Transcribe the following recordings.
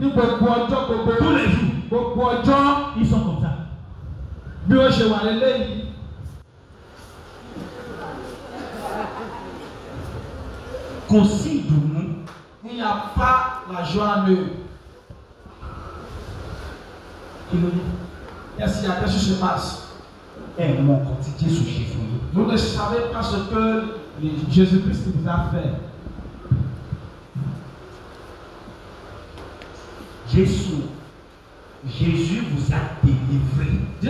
Tous les jours. Ils sont comme ça. Il n'y a pas la joie en eux. Qu'est-ce qu'il y a? Qu'est-ce qui se passe? Vous ne savez pas ce que Jésus-Christ vous a fait. Jésus vous a délivré de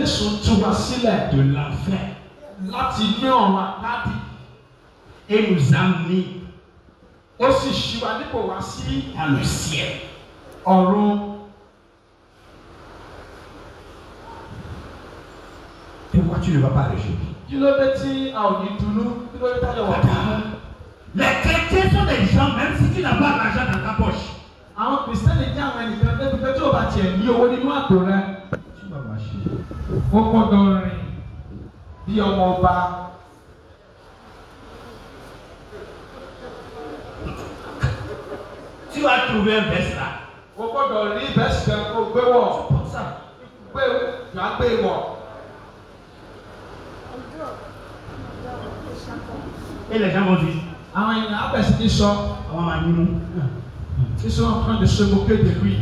l'enfer et nous a mis dans le ciel. Pourquoi tu ne vas pas réjouir? Les chrétiens sont des gens, même si tu n'as pas l'argent dans ta poche. Tu vas marcher. Tu vas trouver un verset là. C'est pour ça. Et les gens vont dire, ils sont en train de se moquer de lui.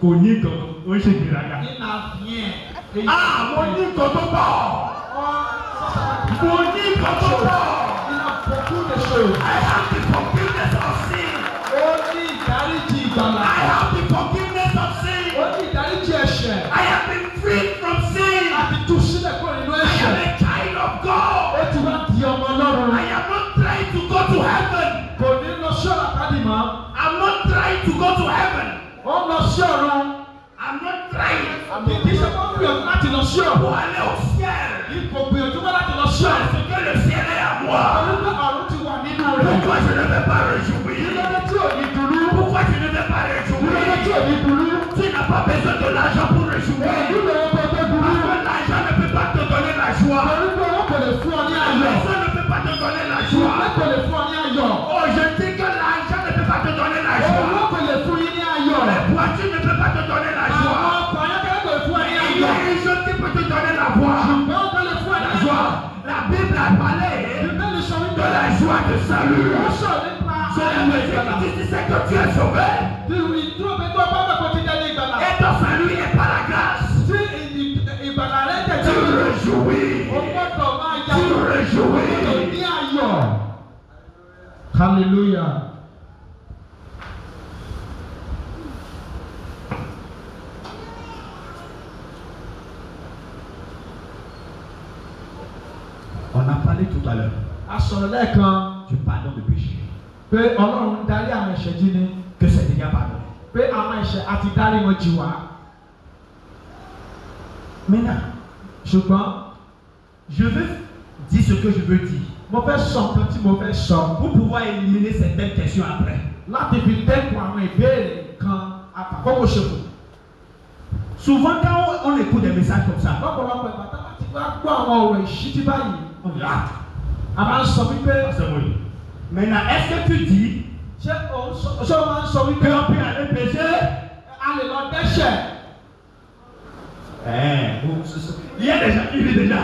il n'a rien. Ah, Moni Kotoba! Moni Kotoba! Il a beaucoup de choses. I have the forgiveness of sin. I have the forgiveness of sin. I have been freed from sin. I am a child of God. I am not trying to go to heaven. I'm not trying to go to heaven. I'm not trying pour aller au ciel. Parce que le ciel est à moi. Pourquoi je ne vais pas réjouir? Pourquoi je ne vais pas réjouir? Tu n'as pas besoin de l'argent pour réjouir. Parce que l'argent ne peut pas te donner la joie. L'argent ne peut pas te donner la joie. Oh, je dis que l'argent ne peut pas te donner la joie. Les voitures ne peuvent pas te donner la joie. Il y a une chose qui peut te donner la joie. La Bible a parlé de la joie de salut. C'est que tu es sauvé. Et ton salut est par la grâce. Tu réjouis. Tu réjouis. Alléluia. On a parlé tout à l'heure. Tu pardonnes le péché. Que c'est déjà pardonné. Maintenant, je veux dire ce que je veux dire. Pour pouvoir éliminer certaines questions après. Souvent, quand on écoute des messages comme ça, maintenant, est-ce que tu dis qu'on peut aller pécher? Il y a des gens qui vivent déjà.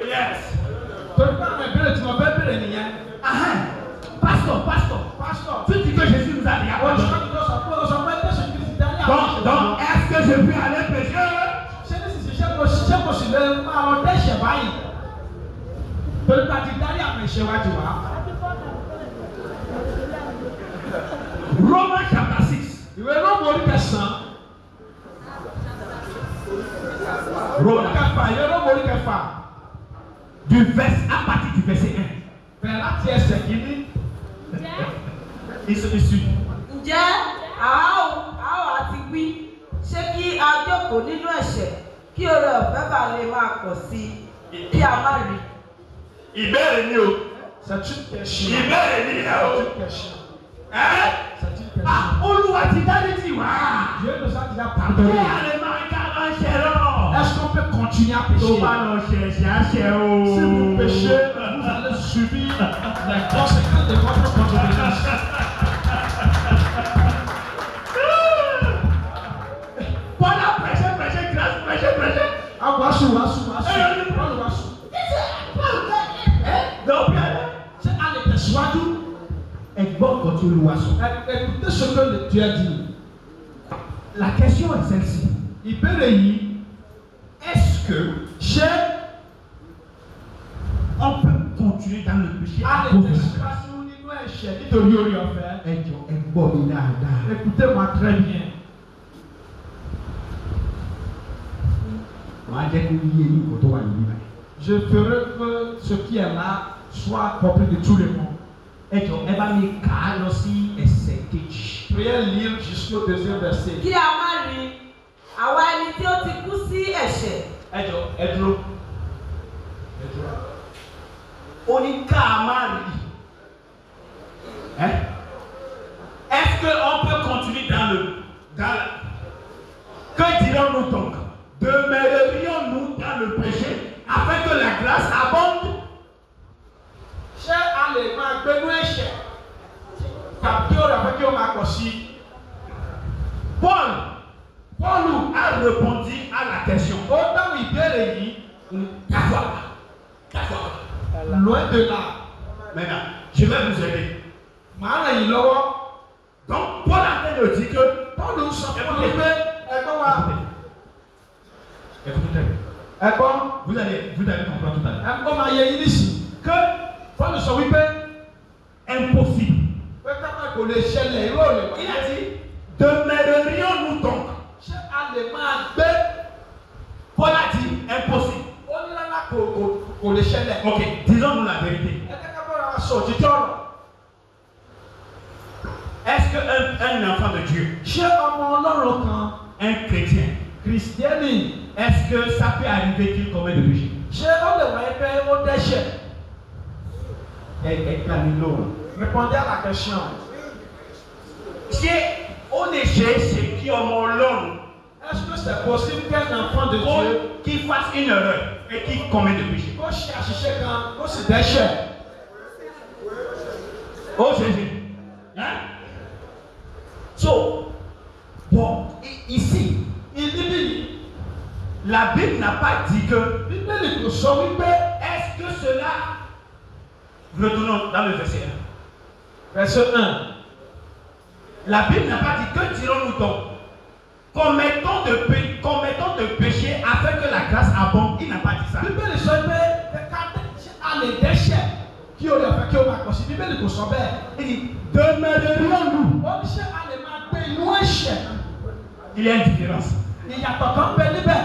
Yes. Pasteur, tu dis que Jésus nous a dit à donc, est-ce que je peux aller pécher? Romains chapitre 6. À partir du verset 1. Il se suit. Ṣé kí a jókòó nínú ẹ̀ṣẹ̀ kí oore ọ̀fẹ́ bá lè máa pọ̀ sí i kí a má rí? Ìbéèrè ni o. Ìbéèrè ni o. Olúwa ti dáríjì wá. Kí a lè máa ká máa ṣe lọ. Est-ce qu'on peut continuer à pécher? Tó bá lọ ṣẹ̀ṣẹ̀ á ṣe o. Si vous péchez, vous allez subir les conséquences de votre consommation. sọ. Écoutez ce que Dieu a dit. La question est celle-ci. Ìbéèrè yìí, Est-ce que on peut continuer dans le péché a à lè cause de la grâce? tẹ̀síwájú nínú ẹ̀ṣẹ̀ nítorí oore ọ̀fẹ́? Ẹ jọ̀ọ́, ẹ gbọ́ mi dáadáa. Écoutez-moi très bien. Màá jẹ́ kó yé yín kó tó wà níbí báyìí. Je ferai que ce qui est là soit compris de tout le monde. Ẹ jọ̀ọ́, ẹ bá mi kà á lọ sí ẹsẹ̀ kejì. Priez lire jusqu'au deuxième verset. Kí a má rí àwa ẹni tí ó ti kú sí ẹ̀ṣẹ̀. Ẹ jọ̀ọ́, ẹ dúró. Ó ní ká má rí. Est-ce qu'on peut continuer que dirons-nous donc? Demeurerions-nous dans le péché afin que la grâce abonde? Ṣé a lè máa gbénú ẹ̀ṣẹ̀ tàbí oore ọ̀fẹ́ kí ó máa pọ̀ sí i? Paul a répondu à la question. Ó dáhùn ìbéèrè yìí. D'accord. Loin de là. Maintenant, je vais vous aider. Màá ràn yín lọ́wọ́. Donc, Paul a fait le dit que Paul sọ fún mi pé ẹgbọ́n wa. Écoutez, Ẹgbọ́n. vous allez comprendre tout à l'heure. Ẹgbọ́n máa yẹ yín nísìnyí. Que Paul sọ wípé impossible. pé kápẹ́ kò lè ṣẹlẹ̀ irú òlè wá. Il a dit, demeurerions-nous donc? Ṣé a lè máa gbé? Paul a dit, impossible. Ó ní rárá kò lè ṣẹlẹ̀. Ok, disons-nous la vérité. Ẹ jẹ́ ká bọ́ra wa sọ òtítọ́ ọ̀rọ̀. Est-ce qu'un enfant de Dieu, Ṣé ọmọ Ọlọ́run kan, un chrétien, Kìrìsìtẹ́nì, est-ce que ça peut arriver qu'il commette le péché? ṣé ó lè wáyé pé ó dẹ́ṣẹ̀? Répondez à la question. Si on est c'est qui ọmọ Ọlọ́run, Est-ce que c'est possible qu'un enfant de Dieu qu'il fasse une erreur et qu'il commette le péché? kó ṣe àṣìṣe kan kó sì dẹ́ṣẹ̀? Oh Jésus. Hein? So, bon, ici, la Bible n'a pas dit que. Bíbélì kò sọ wípé. Est-ce que cela. Retournons dans le verset 1. Verset 1. La Bible n'a pas dit que dirons-nous donc? Commettons de péché afin que la grâce abonde. Il n'a pas dit ça. Bíbélì sọ pé a lè dẹ́ṣẹ̀ kí o lè fẹ́ kí o máa pọ̀ sí. Bíbélì kò sọ bẹ́ẹ̀. Il dit demeurerions-nous. Ó ní ṣé a lè máa gbé inú ẹ̀ṣẹ̀? Il y a une différence. Ìyàtọ̀ kan bẹ níbẹ̀.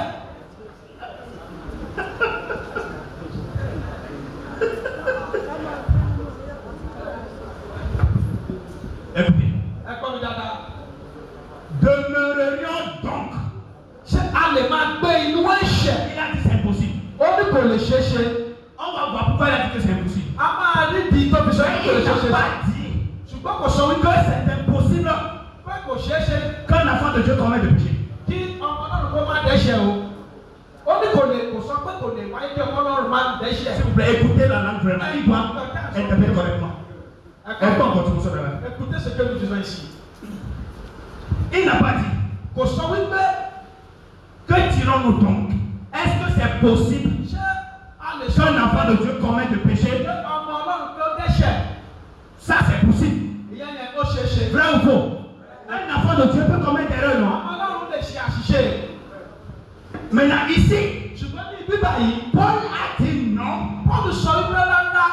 Écoutez. Ẹ gbọ́ mi dáadáa. Demeurerions donc. Ṣé a lè máa gbé inú ẹ̀ṣẹ̀? Il a dit c'est impossible. Ó ní kò lè ṣeé ṣe. On va voir pourquoi il a dit que c'est impossible. A máa rí di tó fi sọ pé kò lè Il ṣeé ṣe. n'a pas dit Ṣùgbọ́n kò sọ wípé que c'est impossible pé kò ṣeé ṣe qu'un enfant de Dieu commette le péché. kí ọmọ Ọlọ́run kó má dẹ́ṣẹ̀ o. Ó ní kò sọ pé kò lè wáyé kí ọmọ Ọlọ́run má dẹ́ṣẹ̀. S'il vous plaît, écoutez la langue vraiment. Il doit interpréter correctement. Elle peut encore tout ça. Écoutez ce que nous disons ici. Il n'a pas dit Kò sọ wípé que dirons-nous donc? Est-ce que c'est possible ṣé a lè sọ qu'un enfant de Dieu commette le péché? pé ọmọ Ọlọ́run tó dẹ́ṣẹ̀? Ça c'est possible. Ìyẹn yẹn ó ṣeé ṣe. Vrai ou faux? Un enfant de Dieu peut commettre erreur, non? Ọmọ Ọlọ́run lè ṣe àṣìṣe. Maintenant ici, Ṣùgbọ́n ní bíbá yìí, Paul a dit non Paul sọ wípé rárá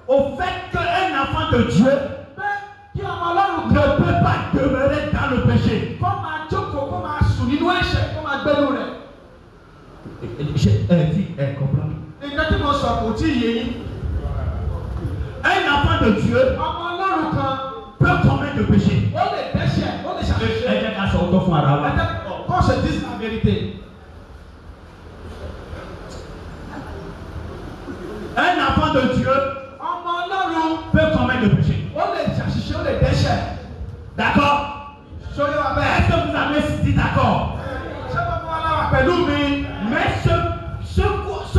au fait qu'un enfant de Dieu pé kí ọmọ Ọlọ́run ne peut pas demeurer dans le péché. kó máa jókòó kó máa sùn nínú ẹ̀ṣẹ̀ kó máa gbẹ́nu rẹ̀. Comprends. Nǹkan tí mo sọ kò tí ì yé yín. Un enfant de Dieu Ọmọ Ọlọ́run kan peut commettre le péché. ó lè dẹ́ṣẹ̀, ó lè ṣàṣìṣe. Ẹ jẹ́ ká sọ ọ̀tọ̀ fún ara wa. Qu'on se dise la vérité. Un enfant de Dieu Ọmọ Ọlọ́run peut commettre le péché. ó lè ṣàṣìṣe, ó lè dẹ́ṣẹ̀. D'accord? Sórí wa bẹ́ẹ̀. Est-ce que vous avez dit d'accord? Ṣé gbogbo wa la wà pẹ̀lú mi? Mais ce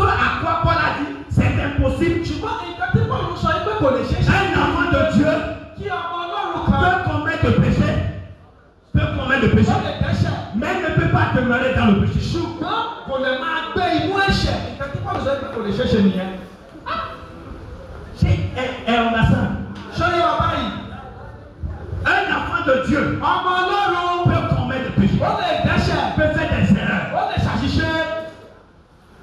à quoi Paul a dit, c'est impossible. Ṣùgbọ́n nǹkan tí Paul sọ yìí pé kò lè ṣeé ṣe. Un enfant de Dieu Kí ọmọ Ọlọ́run kan peut commettre le péché, ó lè dẹ́ṣẹ̀. mais ne peut pas demeurer dans le péché. Ṣùgbọ́n kò lè máa gbé inú ẹ̀ṣẹ̀. Nǹkan tí Paul sọ yìí pé kò lè ṣeé ṣe nìyẹn. On a ça. Sórí wa báyìí. Un de Dieu Ọmọ Ọlọ́run. peut commettre le péché, Ó lè dẹ́ṣẹ̀. peut faire des erreurs. Ó lè ṣàṣìṣe.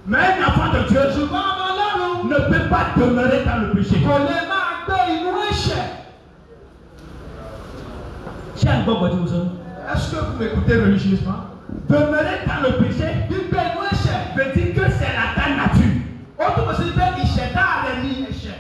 Mais un enfant de Dieu Ṣùgbọ́n ọmọ Ọlọ́run ne peut pas demeurer dans le péché. kò lè máa gbé inú ẹ̀ṣẹ̀. J'ai un bon côté, vous savez. Est-ce que vous m'écoutez religieusement? Demeurer dans le péché Gbígbé inú ẹ̀ṣẹ̀. veut dire que c'est la ta nature. Ó túmọ̀ sí pé ìṣẹ̀dá rẹ̀ ní ẹ̀ṣẹ̀.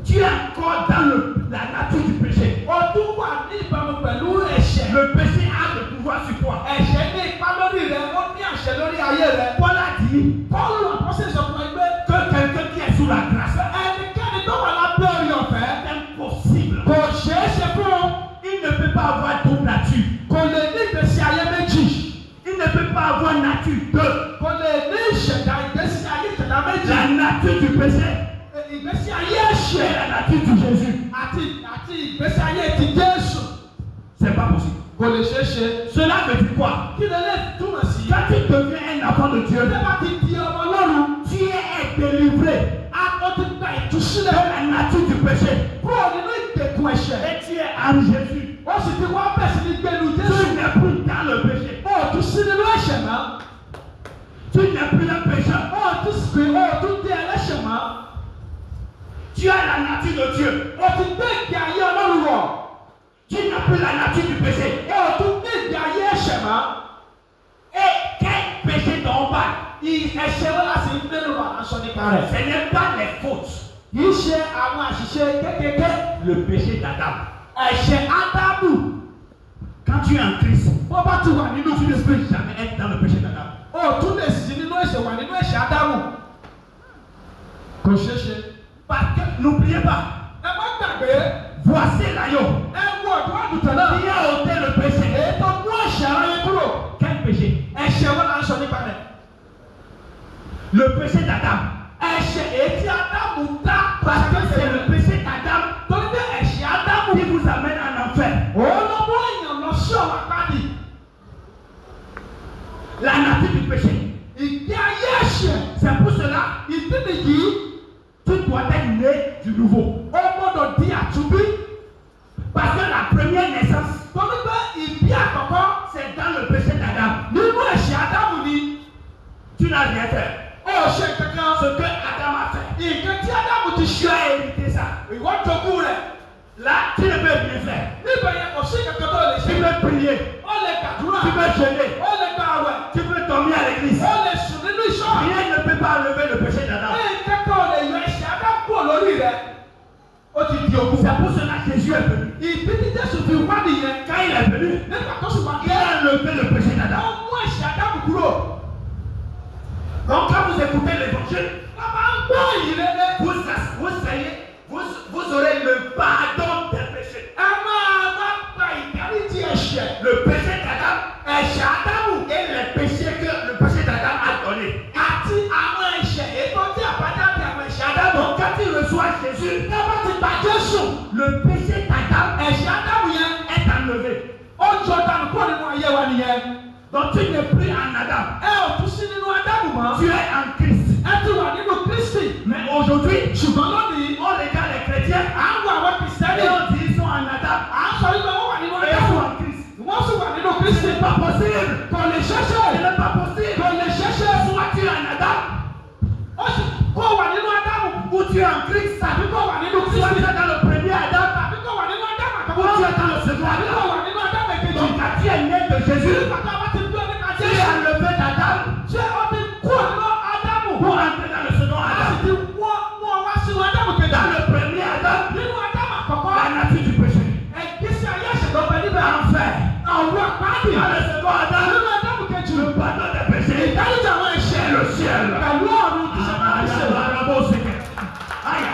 Tu es encore dans la nature du péché. Ó tún wà ní ìbámu pẹ̀lú ẹ̀ṣẹ̀. Le péché a le pouvoir sur toi. Ẹ̀ṣẹ̀ ní ipá lórí rẹ̀, ó ní àṣẹ lórí ayé rẹ̀. Paul a dit Pọ́ọ̀lù àpọ́sẹ̀ sọ fún ẹgbẹ́. que quelqu'un qui est sous la grâce, Ẹnikẹ́ni tó wà lábẹ́ orí ọ̀fẹ́. c'est impossible. Kò ṣeé ṣe fún un. Il ne peut pas avoir double nature. Kò lè ní ìgbésí ayé méjì. Il ne peut pas avoir nature deux. Kò lè ní ìṣẹ̀dá ìgbésí ayé ìṣẹ̀dá méjì. La nature du péché Ìgbésí ayé et ẹ̀ṣẹ̀ la nature du Jésus. àti ìgbésí ayé ti Jésù. C'est pas possible. Kò lè ṣeé ṣe. Cela veut dire quoi? Kí lè lè túmọ̀ sí? Quand tu deviens un enfant de Dieu, Ṣé bá ti di ọmọ Ọlọ́run? tu es délivré Ó ti gba de ìtúsílẹ̀ la nature du péché. kúrò nínú ìgbèkùn ẹ̀ṣẹ̀. Et tu es en Jésus. Ó sì ti wá bẹ̀ sí ní gbénu Tu Jésù. n'es plus dans le péché. Ó tún sí nínú ẹ̀ṣẹ̀ mọ́. Tu n'es plus un pécheur. Ó tún di ẹlẹ́ṣẹ̀ mọ́. Tu as la nature de Dieu. Ó ti gbé ìgbé ayé Ọlọ́run wọ̀. Tu n'as plus la nature du péché. Ó tún gbé ìgbé ayé ẹ̀ṣẹ̀ mọ́. Et quel péché dont on parle? Ẹ̀ṣẹ̀ wọn láti ń gbé lóru aṣọ nípa rẹ̀. Ce n'est pas les fautes. Kìí ṣe àwọn àṣìṣe kékeré. Le péché d'Adam. Ẹ̀ṣẹ̀ Ádámù. Quand tu es en Christ, Bó bá ti wà nínú tu ne Kristi. peux jamais être dans le péché d'Adam. Ó tún lè sí nínú ẹ̀ṣẹ̀ wà nínú ẹ̀ṣẹ̀ Ádámù. Kò ṣeé ṣe. Parce que n'oubliez pas, Ẹ má gbàgbé. voici l'agneau Ẹ wo ọ̀dọ́ àgùntàn náà. qui a ôté le péché. Èyí tó mú ẹ̀ṣẹ̀ aráyé kúrò. Quel péché? Ẹ̀ṣẹ̀ wọn là ń sọ nípa rẹ̀. Le péché d'Adam. Ẹ̀ṣẹ̀ èyí tí Ádámù dá. Parce que c'est le péché d'Adam Torí pé ẹ̀ṣẹ̀ Ádámù. qui vous amène en enfer. Òun ló mú èèyàn lọ sí ọ̀rọ̀ àpáàdì. La nature du péché. Ìgbé ayé ẹ̀ṣẹ̀. C'est pour cela Ìdí nìyí. que tu dois être né du nouveau. Ó gbọ́dọ̀ di àtúnbí. Parce que la première naissance, Torí pé ìbí àkọ́kọ́. c'est dans le péché d'Adam. Nínú ẹ̀ṣẹ̀ Ádámù ni. Tu n'as rien fait. Ó ṣe kankan. Ce que Adam a fait, Nǹkan tí Ádámù ti tu ṣe. as hérité ça. Ìwọ jogún rẹ̀. Là, tu ne peux rien faire. Níbẹ̀ yẹn kò sí kankan tó lè Tu ṣe. peux prier, Ó lè gbàdúrà. tu peux jeûner, Ó lè gba àwẹ̀. tu peux dormir à l'église. Ó lè sùn nínú ìṣọ́. Rien ne peut pas enlever le péché d'Adam. Nǹkan tó lè yọ ẹ̀ṣẹ̀ Ádámù kúrò lórí rẹ̀. Ó ti di òkú. C'est pour cela que Jésus est venu. Ìdí tí Jésù fi wá nìyẹn. Quand il est venu, Nígbà tó sì wá il a enlevé le péché Ó d'Adam. mú ẹ̀ṣẹ̀ Ádámù kúrò. Donc quand vous écoutez l'évangile, Bàbá ń gbọ́ ìrere. vous aurez le pardon des péchés. Ẹ máa wá gba ìdáríjì ẹ̀ṣẹ̀. Le péché d'Adam Ẹ̀ṣẹ̀ Ádámù. et les péchés que le péché d'Adam a donné. Àti àwọn ẹ̀ṣẹ̀ ètò tí àbájáde àwọn ẹ̀ṣẹ̀ Ádámù. Donc quand il reçoit Jésus, Ẹ bá ti gba Jésù. le péché d'Adam Ẹ̀ṣẹ̀ Ádámù yẹn. est enlevé. Ó jọ dànù kúrò nínú ayé wa nìyẹn. Donc tu n'es plus en Adam. Ẹ ò tún sí nínú Ádámù mọ́. Tu es en Christ. Ẹ ti wà nínú Kristi. Mais aujourd'hui, Ṣùgbọ́n lónìí. on regarde les chrétiens À ń wo àwọn Kìrìsìtẹ́nì. et on dit ils sont en Adam. À ń sọ wípé wọ́n wà nínú Et ils Ádámù. sont en Christ. Wọ́n sì wà nínú Ce Kristi. n'est pas possible. Kò lè Ce ṣẹ̀ṣẹ̀. n'est pas possible. Kò lè ṣẹ̀ṣẹ̀. Soit tu es en Adam Ó sì kó wà nínú Ádámù. ou tu es en Christ. Tàbí kó wà nínú Soit tu Kristi. es dans le premier Adam Tàbí kó wà nínú Ádámù ou tu àkọ́kọ́. es dans le second Tàbí kó Adam. wà nínú Ádámù èkejì. Donc quand tu es né de Jésus, Bàtà bá ti gbé nípa tu es Jésù. enlevé d'Adam Ṣé ó ti kúrò nínú Ádámù? pour entrer dans le second A sì Adam. ti mú ọ wá sínú Ádámù kejì. Dans le premier Adam, Nínú Ádámù àkọ́kọ́. la nature du péché. Ẹ̀gbésí ayé ẹ̀ṣẹ̀ ló bẹ níbẹ̀. Enfer. Ọ̀rọ̀ àpáàdì. Dans le second Adam, Nínú Ádámù kejì. le pardon des péchés. Ìdáríjì àwọn ẹ̀ṣẹ̀. Et le ciel. Pẹ̀lú ọ̀run kìí ṣe bá ti ṣe. Aïe.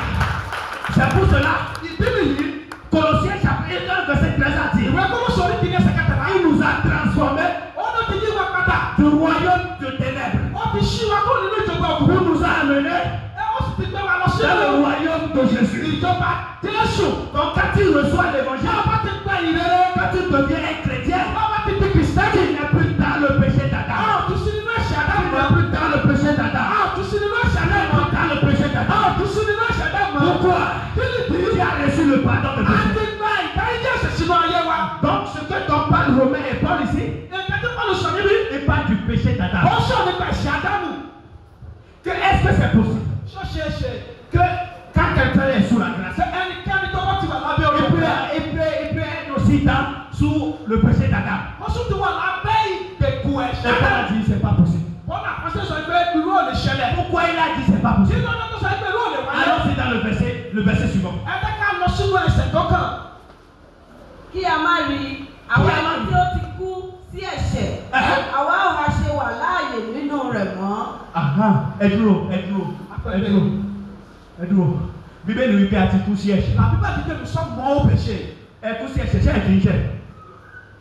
C'est pour cela, Ìdí nìyí. Colossiens chapitre 1, verset 13 a dit, Ìwé Kólósì orí kìíní ẹsẹ̀ kẹtàlá. il nous a transformés Ó ló ti yí wa padà. du royaume de ténèbres Ó ti ṣí wa kúrò nínú ìjọba pour òkùnkùn. nous amener Ó sì ti gbé wa lọ sí dans le royaume de Jésus. ìjọba Jésù. Donc quand tu reçois l'évangile, Bá a bá ti gba ìrere. quand tu deviens un chrétien, Bá a bá ti di Kìrìsìtẹ́nì. tu n'es plus dans le péché A d'Adam. ò tún sí nínú ẹ̀ṣẹ̀ Tu Ádámù n'es mọ́. plus dans le péché A d'Adam. ò tún sí nínú ẹ̀ṣẹ̀ Tu n'es Ádámù mọ́. plus dans le péché A ò d'Adam. tún sí nínú ẹ̀ṣẹ̀ Ádámù mọ́. Pourquoi? Kí ni ìdí? Tu as reçu le pardon de A péché. ti gba ìdáríjì ẹ̀ṣẹ̀ sínú ayé wa. Donc ce que dont parle Romain et Paul ici, il parle du péché d'Adam. Que est-ce que c'est possible que quand quelqu'un est sous la grâce, il peut être aussi sous le péché d'Adam? Et Paul a dit c'est pas possible. Pourquoi il a dit c'est pas possible? Alors c'est dans le verset suivant. Kí a má rí àwọn tí ó ti kú sí ẹ̀ṣẹ̀, àwa ò máa ṣe wà láàyè nínú rẹ̀ mọ́. Ẹ dúró. Bíbélì wípé a ti kú sí ẹ̀ṣẹ̀. Ẹ kú sí ẹ̀ṣẹ̀, ṣé ẹ kì í ṣẹ̀?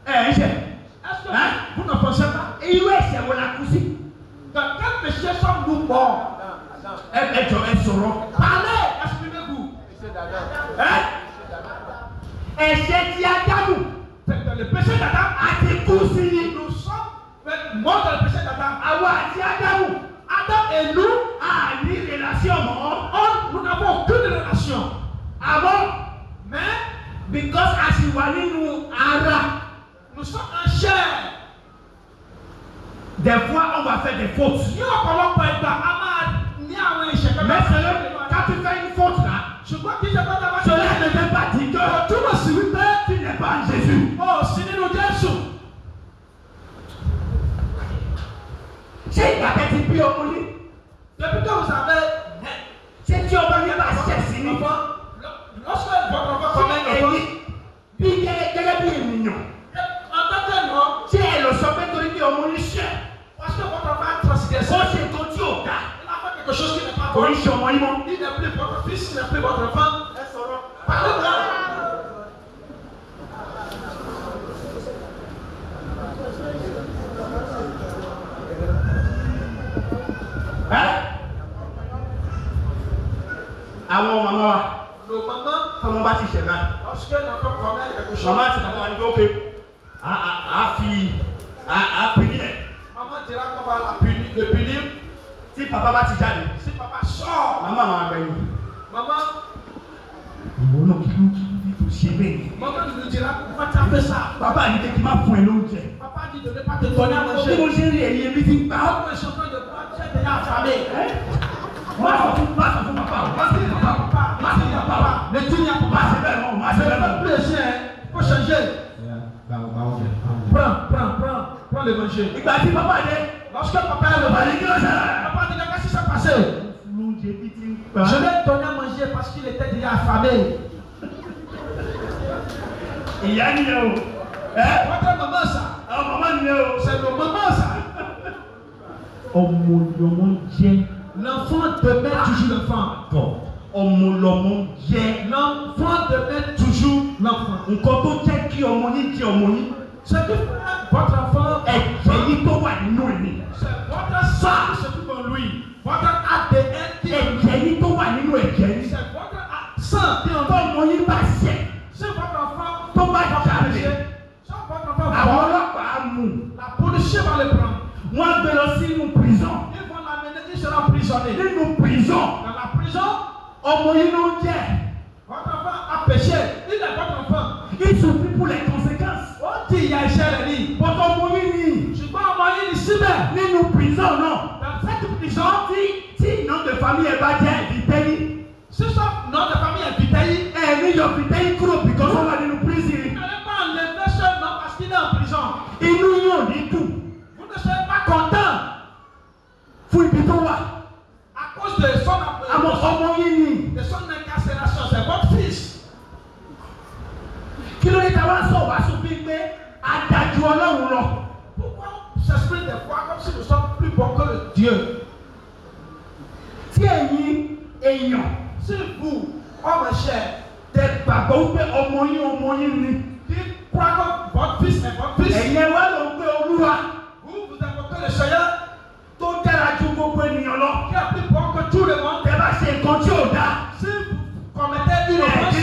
Ẹ ń ṣẹ̀. Irú ẹ̀ṣẹ̀ wo la kú sí? Ẹ jọ ẹ sọ̀rọ̀. Ẹ̀ṣẹ̀ tí Ádámù àti kú sí ni. Àwa àti Ádámù a ní relation mọ́. Nous n'avons aucune relation. Mais because a sì wà nínú ara. Nous sommes en chair. Des fois on va faire des fautes. Mais quand tu fais une faute là, cela ne veut pas dire que tu n'es pas en Jésus. C'est pas que tu peux mourir. Depuis que vous avez, c'est tu vas venir par cette signe. Lorsque votre enfant commet un enfant, puis quel est bien mignon. En tant que non, si elle le sauve, tu dis au mourir cher. Parce que votre enfant a transgressé. Quand c'est ton Dieu au cas. Il a fait quelque chose qui n'est pas bon. Il n'est plus votre fils, il n'est plus votre enfant. Parlez-moi. Àwọn mama wa. Nos mamans. Comment on va s'y chercher? Lorsque l'enfant commet quelque chose. Maman, c'est d'abord arrivé, ok. À punir. Maman dira qu'on va la punir, le punir. Si papa va t'y aller. Si papa sort. Maman m'a gagné. Maman. Maman nous dira pourquoi tu as fait ça. Papa dit qu'il m'a fourni l'autre. Papa dit de ne pas te donner à manger. Mon chéri, il est vite. Papa, je suis en train de boire, tu es déjà affamé. Moi, je ne pas papa. Ne dis rien, papa. C'est pas plaisir, il faut changer. Prends le manger. Il va dire, papa, lorsque papa est le mari, papa dit, qu'est-ce qui s'est passé? Je l'ai donné à manger parce qu'il était déjà affamé. Il y a une votre maman, ça. C'est nos mamans, ça. Oh mon Dieu. L'enfant demeure toujours l'enfant. L'enfant demeure toujours l'enfant. C'est que votre enfant c'est votre sang qui se trouve en lui. Votre ADN qui est en lui. C'est votre sang qui est en lui. Si votre enfant va la pollution va le prendre. Moi, je vais aussi nous prison. Ils vont l'amener, il sera emprisonné. Nous prison. Dans la prison, votre enfant a péché. Il est votre enfant. Il souffre pour les conséquences. On dit il y a cher ni. Votre moyen je ne peux pas moyen ici même. Ni nous prison non. Dans cette prison, si nom de famille est pas Vitaï. Si son nom de famille est Vitaï, ni le Vitaï groupe because on va nous prison. Vous n'allez pas enlever ce nom parce qu'il est en prison. Il nous y a dit tout. Vous ne serez pas content. Fouille plutôt à cause de son incarcération, c'est votre fils. Pourquoi on s'exprime des fois comme si nous sommes plus bons que Dieu? Si vous, homme cher, dites crois que votre fils est votre fils, vous invoquez le Seigneur qui est plus bon que tout le monde. Si vous commettez une offense,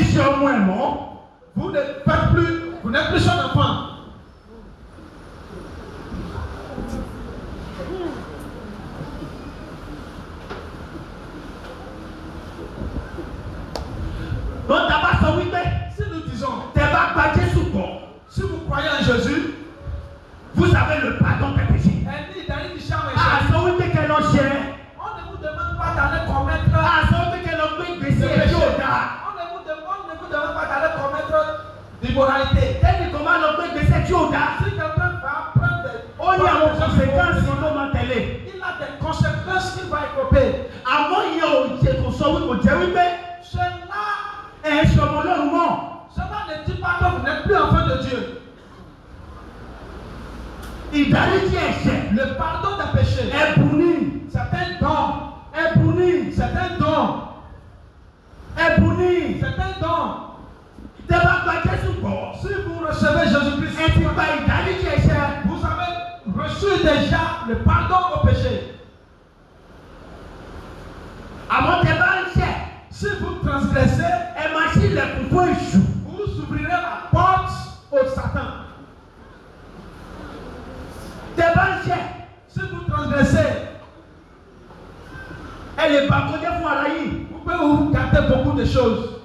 vous n'êtes plus son enfant. Donc, si nous disons, si vous croyez en Jésus, vous avez le pardon des péchés. Ah, ça veut dire qu'elle en gère. on ne vous demande pas d'aller commettre. Ah, ça veut dire qu'elle en fait baisser et On ne vous demande pas d'aller commettre d'immoralité. elle comment on fait baisser Joda. Si quelqu'un va prendre des On y a une conséquence sur l'homme télé. il a des conséquences qu'il va écoper. Avant, il y a eu au sommet au Jérusalem. Cela, Et sur mon nom. cela ne dit pas que vous n'êtes plus enfant de Dieu. Il d'aller dire Le pardon des péchés, est puni. c'est un don. Est puni. C'est un don. Est puni. C'est un don. Tu vas pas Jésus pour. Si vous recevez Jésus-Christ, Et tu vas y d'aller dire vous avez reçu déjà le pardon au péché. avant de marcher. Si vous transgressez, Et machine le pouvoir échoue. vous ouvrirez la porte au Satan. De marcher. Si vous transgressez, Elle est pas connue pour aller. vous pouvez vous gâter beaucoup de choses.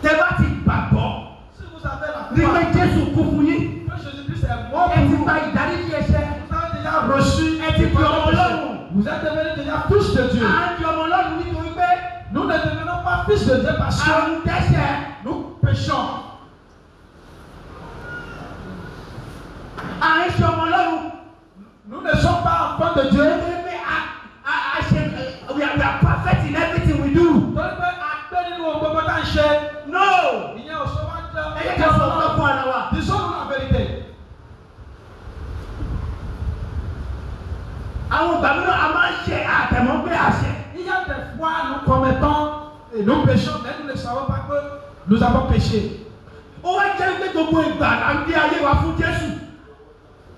Tu vas dire pardon. Si vous avez la Dis foi mais Jésus couvrir. que Jésus-Christ est mort Et pour tu vous, vas y d'aller dire vous avez déjà reçu Et tu le pardon peux des en péchés. l'homme. Vous êtes devenus déjà fils de Dieu. Ah, tu as mon nom, nous disons que Nous ne devenons pas fils de Dieu parce que nous déchets. nous péchons. Ah, et sur mon nom. Nous ne sommes pas enfants de Dieu. We are perfect in everything we do. Donc, appelez nous au moment d'encher. No. Il y a au sauvage. Et qu'est-ce qu'on va faire là-bas? Disons-nous la vérité. Àwọn bàbá a máa ń ṣe àtẹ̀mọ́ pé àṣẹ. Il y a des fois nous commettons et nous péchons, mais nous ne savons pas que nous avons péché. Ó wá jẹ́ pé gbogbo ìgbà là ń gbé ayé wa fún Jésù.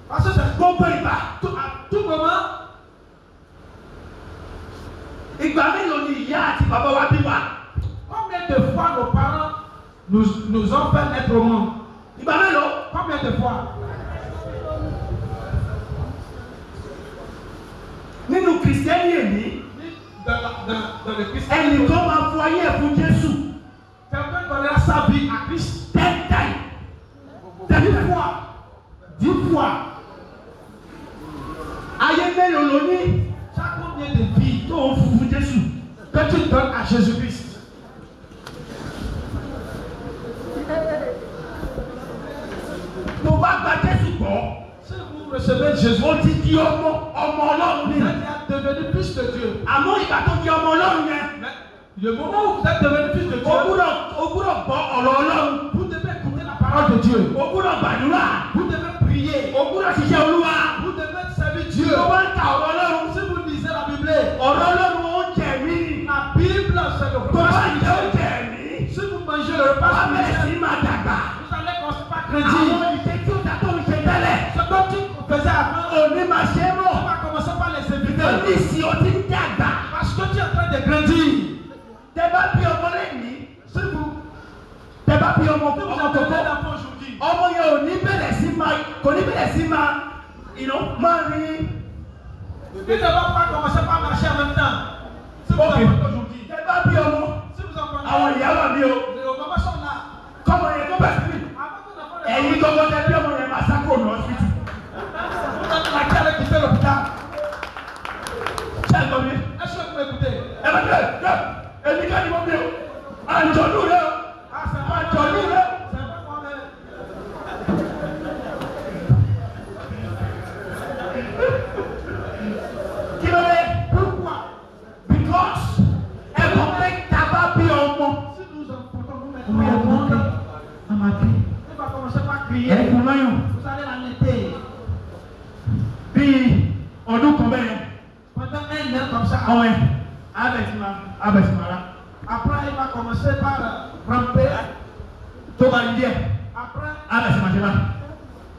Parce que c'est Gbogbo ìgbà. à tout moment, Ìgbà mélòó ni ìyá àti bàbá wa bí wa? combien de fois nos parents nous ont fait naître au monde? Ìgbà mélòó? Combien de fois? Nínú kìrìsìtẹ́nì èmi, Dans le Christ, ẹnìkan máa fún ayé ẹ̀ fún Jésù. quelqu'un donnera sa vie à Christ 10 times. 10 fois. 10 fois. Ayé mélòó ló ní Chaque combien de vies tó ń fún Jésù? que tu donnes à Jésus-Christ? Tó bá gba Jésù gbọ́, Si vous recevez Jésus, ó ti di ọmọ Ọlọ́run vous ni. êtes devenu fils de Dieu. Àmọ́ ìgbà tó di ọmọ Ọlọ́run yẹn, Mais le moment où vous êtes devenu fils de Dieu, o gbúdọ̀ gbọ́ ọ̀rọ̀ Ọlọ́run. vous devez écouter la parole de Dieu. O gbúdọ̀ gbàdúrà. Vous devez prier. O gbúdọ̀ ṣiṣẹ́ Olúwa. Vous devez servir Dieu. Tó bá ń ka ọ̀rọ̀ Ọlọ́run, Si vous lisez la Bible, ọ̀rọ̀ Ọlọ́run oúnjẹ mi ni. la Bible c'est le Tó bá repas ń jẹ spirituel. oúnjẹ mi, Si vous mangez le repas wàá bẹ̀rẹ̀ spirituel, sí máa dàgbà. vous allez commencer par crédit. Àwọn ìṣe tí ó dá tó ń ṣe tẹ́lẹ̀, Ce que tu faisais avant, òní máa ṣe é tu mọ̀. vas commencer par les éviter. Oníṣì ó ti ń dàgbà. Parce que tu es en train de grandir. Tẹ bá bí ọmọ lẹ́yìn, Si vous, tẹ bá bí ọmọ si vous ọmọ avez kòkó, un enfant aujourd'hui, ọmọ yẹn ò ní bẹ̀rẹ̀ sí máa máa rí. il ne va pas commencer par marcher en même temps. Si vous Ok. avez aujourd'hui, Tẹ bá bí ọmọ, si vous enfants, àwọn ìyá wà bí o. les mamans sont là. Kọ́mọ yẹn tó bẹ̀ sí mi. Avant que l'enfant Ẹ̀yin gbọ́dọ̀ tẹ bí ọmọ yẹn máa sá kúrò ní hospital. vous êtes laquelle qui fait l'hôpital. Ṣé ẹ gbọ́ mi? Est-ce que vous m'écoutez? Ẹ bá tẹ̀ ẹ̀ ẹ̀mí ká ní wọ́n bí o. Àjọ̀dú rẹ o. Ah, c'est pas Àjọ̀dú moi-même. rẹ. C'est pas moi-même. Kí ló dé? Pourquoi? Because ẹ mọ̀ pé tàbá bí ọmọ. Si nous emportons Ọmọ yẹn nous-mêmes kọ́ ké. A máa ké. il va commencer par crier. Ẹ kún lọ́yàn. Vous allez l'enlever. Bíi ọdún kan bẹ́ẹ̀ yẹn. Pendant un an comme ça. Ọmọ yẹn abẹ̀sìmọ̀ rà. Après, il va commencer par ramper. Tó bá yí díẹ̀, Après, abẹ̀sìmọ̀ ṣe máa.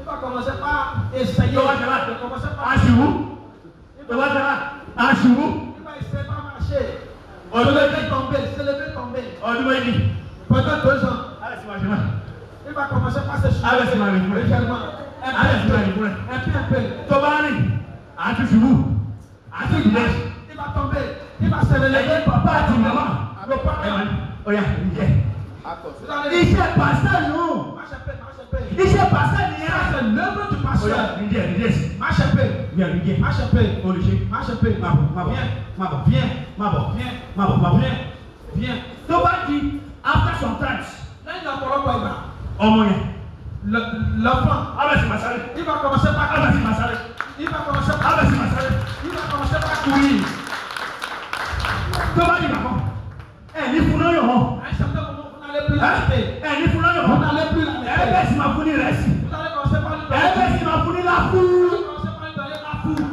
il va commencer par essayer. Tó bá ṣe máa. Il va commencer par. Aṣùwú. Tó bá ṣe máa. Aṣùwú. Il va essayer par marcher. Ọdún Se méjì. lever, tomber, se lever, tomber. Ọdún méjì. Pendant 2 ans, Abẹ̀sìmọ̀ ṣe máa. il va commencer par se Ah, mais c'est mal, soulever oui. légèrement. Ah, mais c'est mal, oui. Un peu, un peu. Tó bá rìn, àtúnṣubú. Àtúnṣubú. Il va tomber. Il va se relever. Papa dit maman. Le papa. Oh yeah, iṣẹ́ pàṣẹ yòó. Iṣẹ́ pàṣẹ nìyẹn. C'est l'œuvre du pasteur. Marche un peu. Viens. Marche un peu. Marche un peu. Viens. Tó bá di after some times. Lẹ́yìn ọ̀pọ̀lọpọ̀ ìgbà. Ọmọ yẹn. L'enfant. Abẹ́sí ma sáré. Il va commencer par courir. Abẹ́sí ma sáré. Il va commencer par Abẹ́sí ma sáré. Il va commencer par courir. Tó bá di bàbá. Ní fún náà yọ̀ hàn. À un certain moment, vous n'allez plus l'arrêter. Ní fún náà yọ̀ Vous hàn. n'allez plus l'arrêter. Bẹ́sí ma fún ní ìrẹsì. Vous allez commencer par lui donner. Bẹ́sí ma fún ní láfú. Vous allez commencer par lui donner la foule.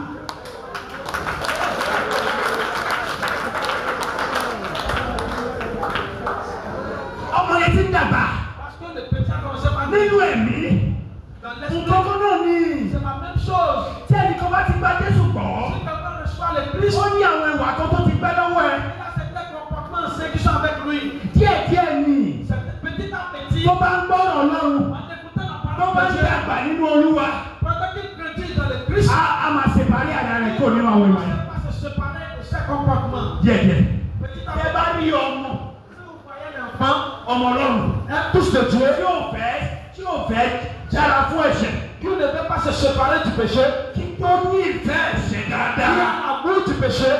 Ọmọ yẹn ti ń dàgbà. Parce que le petit a commencé par Nínú ẹ̀mí. dans l'esprit. Nǹkan náà ni. C'est la même chose. Tí ẹnìkan bá ti gba Jésù gbọ́. Si quelqu'un reçoit le Christ, Ó ní àwọn ìwà kan tó ti pẹ́ lọ́wọ́ ẹ. il a certains comportements ceux qui sont avec lui. Díẹ̀díẹ̀ ni. Petit à petit, Tó bá ń gbọ́rọ̀ Ọlọ́run. en écoutant la Tó bá parole ń de Dieu, dàgbà nínú Olúwa. pendant qu'il grandit dans le Christ, A máa ṣèparí àdá rẹ̀ kó nínú àwọn il ìwà ne yẹn. va pas se séparer de ses comportements. Díẹ̀díẹ̀. Petit à Ẹ petit, bá rí ọmọ. si vous voyez l'enfant, Ọmọ Ọlọ́run. un touche de Dieu, Tí ò fẹ́ jára fún ẹ̀ṣẹ̀. qui ne veut pas se séparer du péché, Kí tó ní ìfẹ́ ẹ̀ṣẹ̀ qui dáadáa. a amour du péché,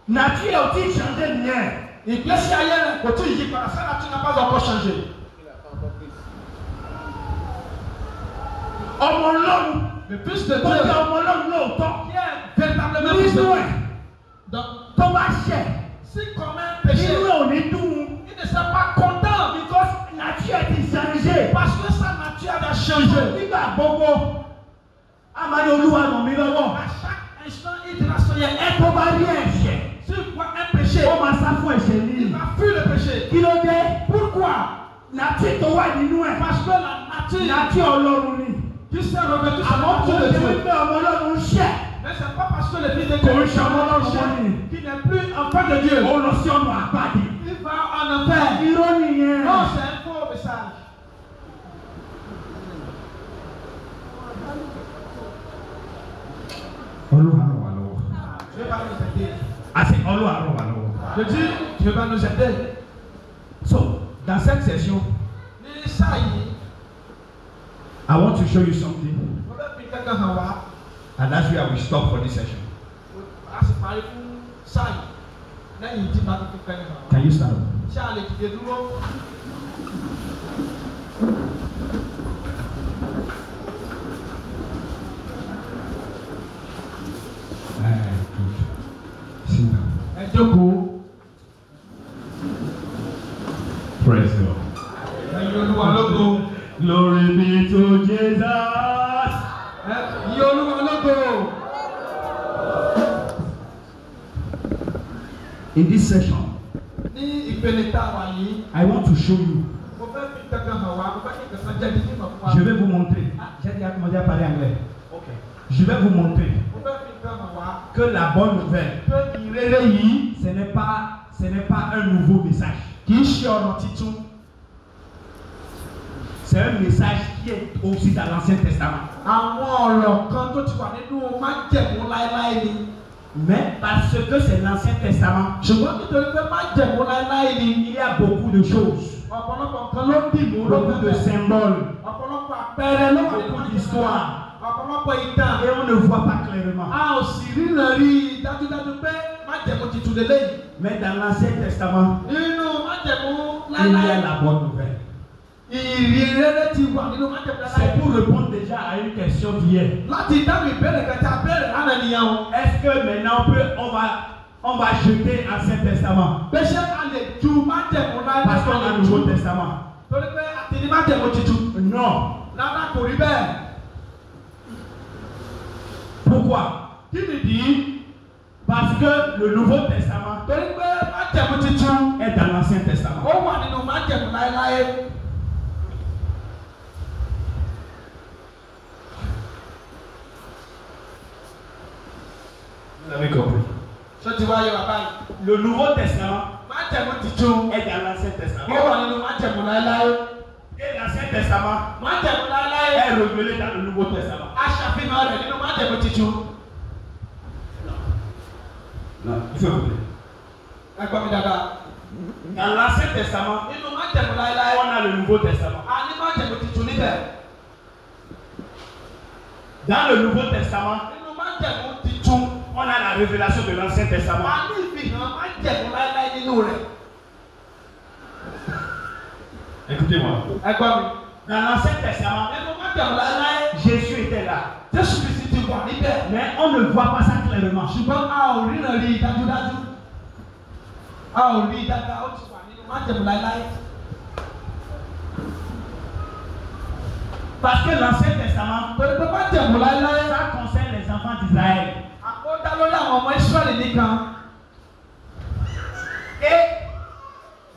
Nàtí ẹ̀ ò tí ì ṣàǹdé nìyẹn. ìgbésí ayé rẹ̀ kò tí ì yí padà, ça là, tu n'as pas encore changé. Ọmọ Ọlọ́run. Le Fils de Tó jẹ́ Dieu, ọmọ Ọlọ́run lóòótọ́. qui est véritablement Fils de Nínú Dieu, ẹ̀ donc, tó bá ṣẹ̀. si comme un péché, Nínú ẹ̀ ò ní dùn. il ne sera pas content, Because nàtí ẹ̀ ti ṣàǹdé. parce que sa nature a changé. Nígbà gbogbo. A máa ní Olúwa ràn mí lọ́wọ́. À chaque instant, il dira Seigneur, aide. Tó bá rí ẹ̀ṣẹ̀. S'il voit un péché, Ó máa sá fún ẹ̀ṣẹ̀ il ní. va fuir le péché. Kí ló dé? Pourquoi? Nàtí tó wà nínú ẹ̀. Parce que la nature Nàtí Ọlọ́run ni. qui s'est revêtue sur Àmọ́ la kò nature de ṣe Dieu. wípé ọmọ Ọlọ́run ṣẹ̀. Mais ce n'est pas parce que le Fils de Kò ń Dieu ṣe ọmọ Ọlọ́run péché mọ́ ni. qu'il n'est plus enfant de Dieu. Ó lọ sí ọ̀nà àpáàdé. Il va en enfer. Irọ́ nìyẹn. Non, c'est un faux message. Olúwa ràn wá lọ́wọ́. Dieu va nous aider. Àti Olúwa ràn wá lọ́wọ́. Je dis, Dieu va nous aider. So, dans cette session, Ní sáà yìí, I want to show you something. mo fẹ́ fi kankan hàn wá. And that's where we stop for this session. A sì parí fún sáà yìí. Lẹ́yìn tí bá tó fi kankan hàn wá. Can you stand up? Ṣé a lè dìde dúró? Good. Sit down. Ẹ jókòó. Praise God. Ẹyin Olúwa lógo. Glory be to Jesus. Ẹyin Olúwa lógo. In this session, Ní ìpele tá a wà yìí, I want to show you. mo fẹ́ fi kankan hàn wá. Mo fẹ́ kí kankan jẹ́ dídí mọ̀ fún wa. Je vais vous montrer. J'ai déjà commencé à parler anglais. Ok. Je vais vous montrer Mo fẹ́ fi kankan hàn wá. que la bonne nouvelle, Pé ìrere yìí ce n'est pas un nouveau message. kì í ṣe ọ̀rọ̀ titun. C'est un message qui est aussi dans l'Ancien Testament. Àwọn ọ̀rọ̀ kan tó ti wà nínú májẹ̀mú láéláé ni. Mais parce que c'est l'Ancien Testament, Ṣùgbọ́n nítorí pé májẹ̀mú láéláé ni. il y a beaucoup de choses, Ọ̀pọ̀lọpọ̀ nǹkan ló dì mú ló beaucoup de bẹ̀rẹ̀. symboles, Ọ̀pọ̀lọpọ̀ àpẹẹrẹ ló wà nínú beaucoup májẹ̀mú. d'histoires, Ọ̀pọ̀lọpọ̀ ìtàn. et on ne voit pas clairement. A ò sì ríran rí i dájúdájú pé májẹ̀mú titun lélẹ́yìí. Mais dans l'Ancien Testament, Nínú májẹ̀mú il y a láéláé. la bonne nouvelle. Ìrere ti wà nínú májẹ̀mú C'est láéláé. pour répondre déjà à une question d'hier. Láti dáhùn ìbéèrè kan tí a béèrè lánàá nìyẹn o. Est-ce que maintenant on va jeter l'Ancien Testament Pé ṣé a lè ju májẹ̀mú láéláé parce qu'on a le Nouveau Testament? torí pé àti ní májẹ̀mú titun. Non. Rárá kò rí bẹ́ẹ̀. Pourquoi? Kí nìdí? Parce que le Nouveau Testament Torí pé májẹ̀mú titun est dans l'Ancien Testament. ó wà nínú májẹ̀mú láéláé. Vous avez compris? Ṣé ti wáyé wà báyìí? Le Nouveau Testament Májẹ̀mú titun est dans l'Ancien ó Testament. wà nínú májẹ̀mú láéláé. Et l'Ancien Testament Májẹ̀mú láéláé est révélé dans le Nouveau Testament. aṣàfihàn rẹ̀ nínú májẹ̀mú titun. Non, il faut écouter. Dans l'Ancien Testament, on a le Nouveau Testament. Dans le Nouveau Testament, on a la révélation de l'Ancien Testament. Écoutez-moi. Dans l'Ancien Testament, Jésus était là. Mais on ne voit pas ça clairement. Parce que l'Ancien Testament, ça concerne les enfants d'Israël. Et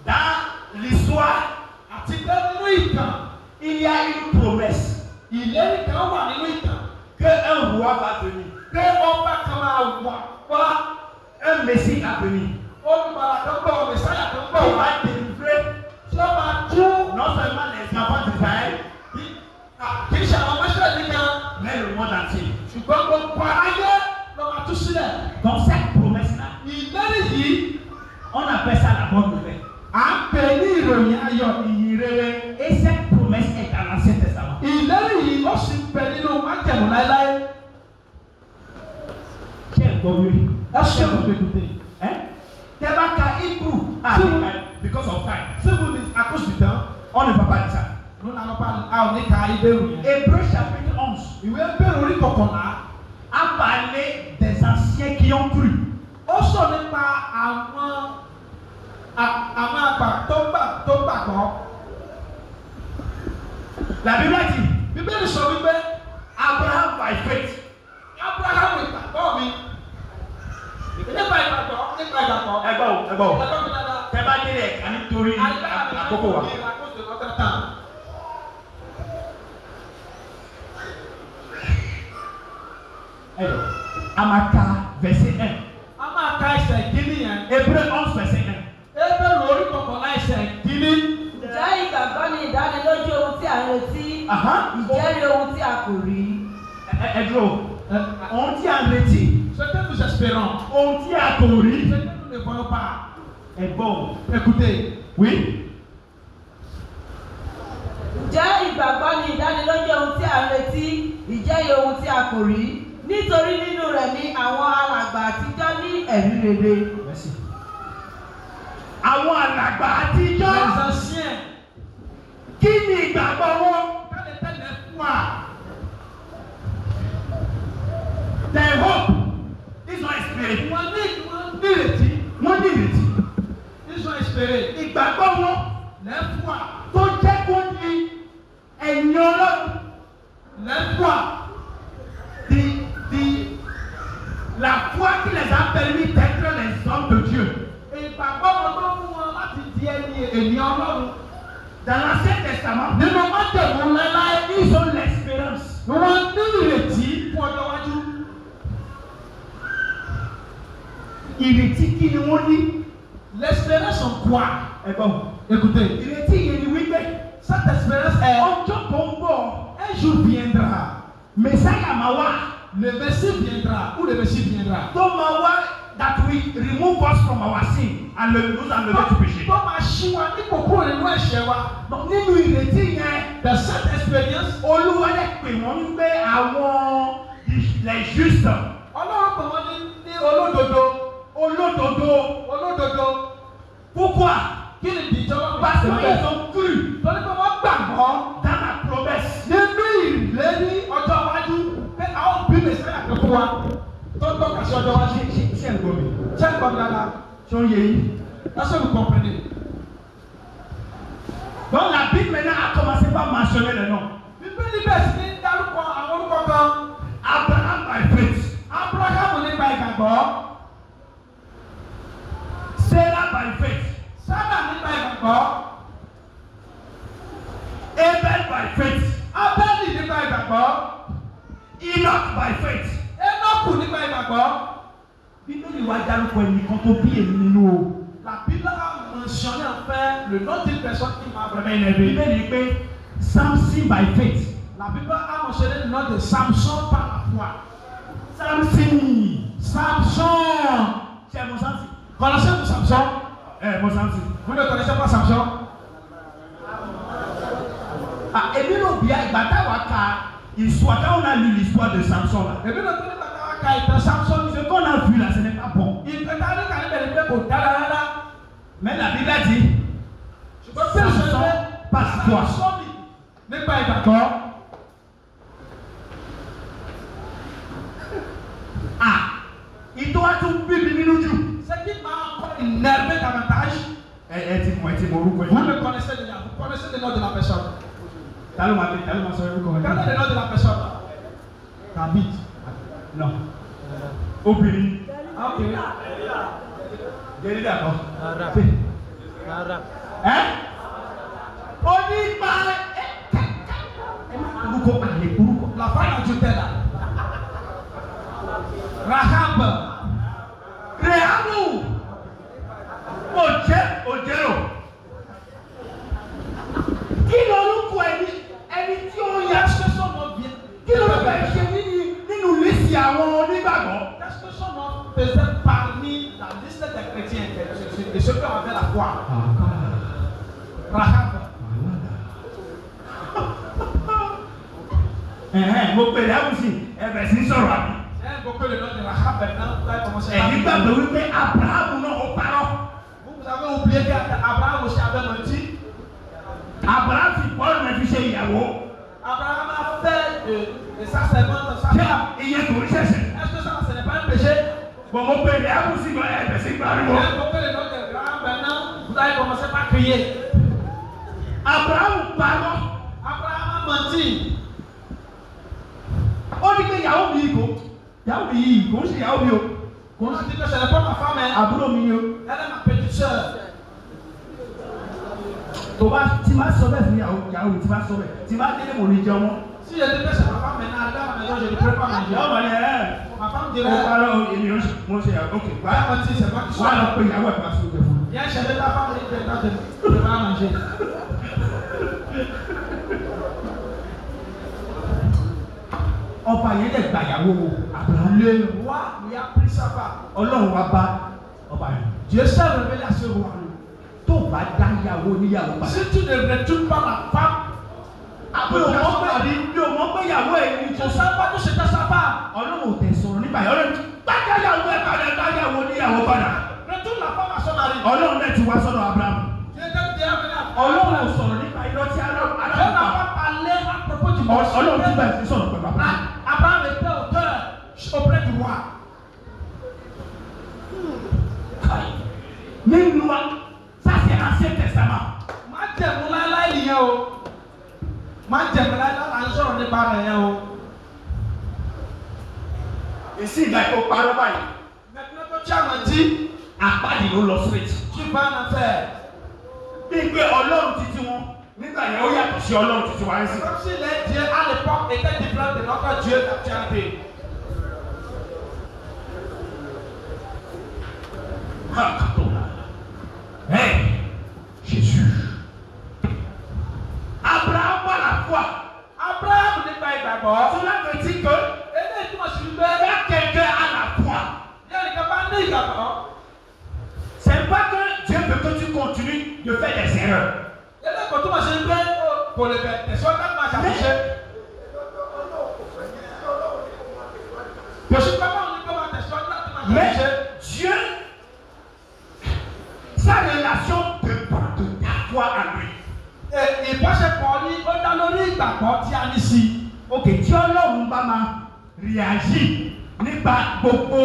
dans l'histoire, il y a une promesse qu'un roi va venir, un Messie va venir. Il va délivrer non seulement les enfants d'Israël, mais le monde entier. Donc cette promesse-là, on appelle ça la bonne nouvelle. Et cette promesse est dans l'Ancien Testament. Quel glorieux. Hein? Because of time. À cause du temps, on ne va pas dire ça. Hébreux chapitre 11 a parlé des anciens qui ont cru. La Bible dit Abraham by faith. Amaka verset 1. Hébreux 11 verset 1. Ǹjẹ́ ìgbàgbọ́ ni ìdánilójú ohun tí a ń retí? Ìjẹ́rìí ohun tí a kò rí. Ohun tí a ń retí. Ohun tí a kò rí. Écoutez. Oui. Ǹjẹ́ ìgbàgbọ́ ni ìdánilójú ohun tí a ń retí? Ìjẹ́rìí ohun tí a kò rí. Nítorí nínú rẹ̀ ni àwọn alàgbà àtijọ́ ní ẹ̀rí rere. Àwọn alàgbà àtijọ́. Kí ni ìgbàgbọ́ wọn? Their hope is not spirit. Wọ́n ní ìrètí. Ìgbàgbọ́ wọn tó jẹ́ kó ní ẹ̀yìn Ọlọ́run. La foi qui les a permis d'être les hommes de Dieu. Dans l'Ancien Testament, ils ont l'espérance. Ìrètí kí ni wọ́n ní? L'espérance en quoi? Écoutez. Ìrètí yẹn ni wípé Cette espérance est ọjọ́ kan ń bọ̀. un jour viendra. Messiah máa wá. Le Messie viendra. Où le Messie viendra? Tó máa wá that will remove us from our sin and nous enlever du péché. Tó máa ṣí wa ní kòkòrò nínú ẹ̀ṣẹ̀ wa. Donc nínú ìrètí yẹn. Dans cette expérience. Olúwa lè pè wọ́n pé àwọn les justes. Ọlọ́run pè wọ́n ní olódodo. Pourquoi? Kí ni ìdíjọ́? Parce qu'ils ont cru. Torí pé wọ́n gbàgbọ́. Dans la promesse. Nínú ìlérí ọjọ́ iwájú pé àwọn bí Mèsáyà kan fún wa tó ń tọ́ka sí ọjọ́ iwájú. Ṣé ẹ̀ ń gbọ́ mi? Ṣé ẹ̀ ń gbọ́ mi dáadáa? Ṣé ó yé yín? Est-ce que vous comprenez? Donc la Bible maintenant a commencé par mentionner les noms. Bíbélì bẹ̀rẹ̀ sí ní dárúkọ àwọn orúkọ kan. Abraham by faith. Abraham nípa ìgbàgbọ́. Sarah by faith. Sarah nípa ìgbàgbọ́. Abel by faith. Abel nípa ìgbàgbọ́. Enoch by faith. Enoch nípa ìgbàgbọ́. Bíbélì wa dárúkọ ẹnìkan tó bí èmi nínú o. La Bible a mentionné en fait le nom d'une personne qui m'a vraiment énervé. Bíbélì pé Samson by faith. La Bible a mentionné le nom de Samson par la foi. Samson. C'est mon sens. Connaissez-vous Samson? Mon sens. Vous ne connaissez pas Samson? Ah, et bien, on bien, quand on a lu l'histoire de Samson là. Et bien, Samson, Ce qu'on a vu là, ce n'est pas bon. Mais la Bible a dit, Samson passe quoi? N'est pas d'accord. Ah, il doit tout publier nous dire. Ce qui m'a encore énervé davantage. Dis-moi, vous le connaissez déjà, vous connaissez le nom de la personne. Quel est le nom de la personne? David. Non. Obéi. Ok. D'accord. Hein? On dit pas. La femme adultère là. Rahab. Rehabu. Ojero. Kí ló ló kọ ẹni tí ó yá Qu'est-ce que son nom vient? kí ló ló bẹ̀rẹ̀ ṣe nínú lẹ́sì àwọn onígbàgbọ́. Qu'est-ce que son nom faisait parmi la liste des chrétiens de ceux qui avaient la foi? Rahab. Mo pè Rehabu sí ẹbẹ̀ sí sọ̀rọ̀ àbí. J'ai invoqué le nom de Rahab maintenant. Vous avez commencé à Ẹ̀yin gbàgbọ́ wípé Abrahamu náà ó parọ́. Vous avez oublié qu'Abraham aussi avait menti. Abraham fi Paul náà fi ṣe ìyàwó. Abraham a fait de sa servante sa Ṣé femme. ìyẹn kò ń ṣẹ̀ṣẹ̀? Est-ce que ça, ce n'est pas un péché? Bon, mo pè Rehabu sí ẹbẹ̀ sí J'ai pariwo. invoqué le nom de Rahab maintenant. Vous avez commencé par crier. Abrahamu parọ́. Abraham a menti. Ó ní pé ìyàwó mi yìí kò ń ṣe ìyàwó mi o. On a dit que ce n'est pas ma femme, hein. Àbúrò mi ni o. Elle est ma petite soeur. Tó bá tí máa sọ bẹ́ẹ̀ fún ìyàwó tí máa sọ bẹ́ẹ̀ tí máa délé mò ní jẹun mọ́. Si je dis que c'est ma femme maintenant, elle est à la maison, je ne prépare pas manger. Ìyàwó máa ní Ma femme mo dirait, parọ́ èmi mo ṣe ìyàwó. Ok, ouais, menti, c'est moi qui suis wà á lọ là. pé ìyàwó ẹ̀ pa sí oúnjẹ fún mi. Viens chercher ta femme et dis que je prépare à manger. Ọba yẹn lè gba ìyàwó Abraham. Le roi lui a pris sa femme. Ọlọ́run wa bá ọba yẹn. Dieu s'est révélé à ce roi. Tó bá dá ìyàwó níyàwó padà. Si tu ne retournes pas ma femme, Àbúrò mọ́ pé ìyàwó ẹ̀ ní tu ne sais pas que c'était sa femme. Ọlọ́run ò tẹ̀ sọ̀rọ̀ nípa ìyàwó rẹ̀. Gbájá ìyàwó ẹ̀ padà ìyàwó níyàwó padà. Retourne la femme à son mari. Ọlọ́run náà ti wá sọ́dọ̀ Abraham. Dieu t'a dit à venir. Ọlọ́run ò sọ̀rọ̀ nípa irọ́ tí Dieu n'a Abraham pa. pas parlé à propos du Ọlọ́run ti bẹ̀rẹ̀ sí sọ̀rọ̀ pẹ̀lú Abraham. Abraham était au cœur auprès du roi. Nínú wa, ça c'est l'Ancien Testament. Má jẹ̀mú láíláí nìyẹn o. Má jẹ̀mú láíláí là ń sọ̀rọ̀ nípa rẹ̀ yẹn o. Èsì ìgbà tó parọ́ báyìí. Maintenant que tu as menti, Àpáàdì ló lọ straight. tu vas en faire. Bí pé Ọlọ́run títí wọn nígbà yẹn ó yàtọ̀ sí Ọlọ́run títí wa ń sìn. Comme si les dieux à l'époque étaient différents de notre Dieu d'actualité. Jésus. Abraham par la foi. Abraham n'est pas ìgbàgbọ́. Cela veut dire que Eléyìí tí wọ́n sì ń bẹ́. quand quelqu'un a la foi, Yẹ́n nìkan bá ní ìgbàgbọ́. c'est pas que Dieu veut que tu continues de faire des erreurs. Eléyìí kò túmọ̀ sí pé kò lè bẹ̀ tẹ̀síwájú láti máa ṣàtúnṣe. Kò sí pé báwo ni pé máa tẹ̀síwájú láti máa Mais ṣàtúnṣe. Dieu, sa relation dépend de ta foi en lui. Ìbáṣepọ̀ ni ó dá lórí ìgbàgbọ́ tí a ní sí. Ok, tí Ọlọ́run bá máa réagir nípa gbogbo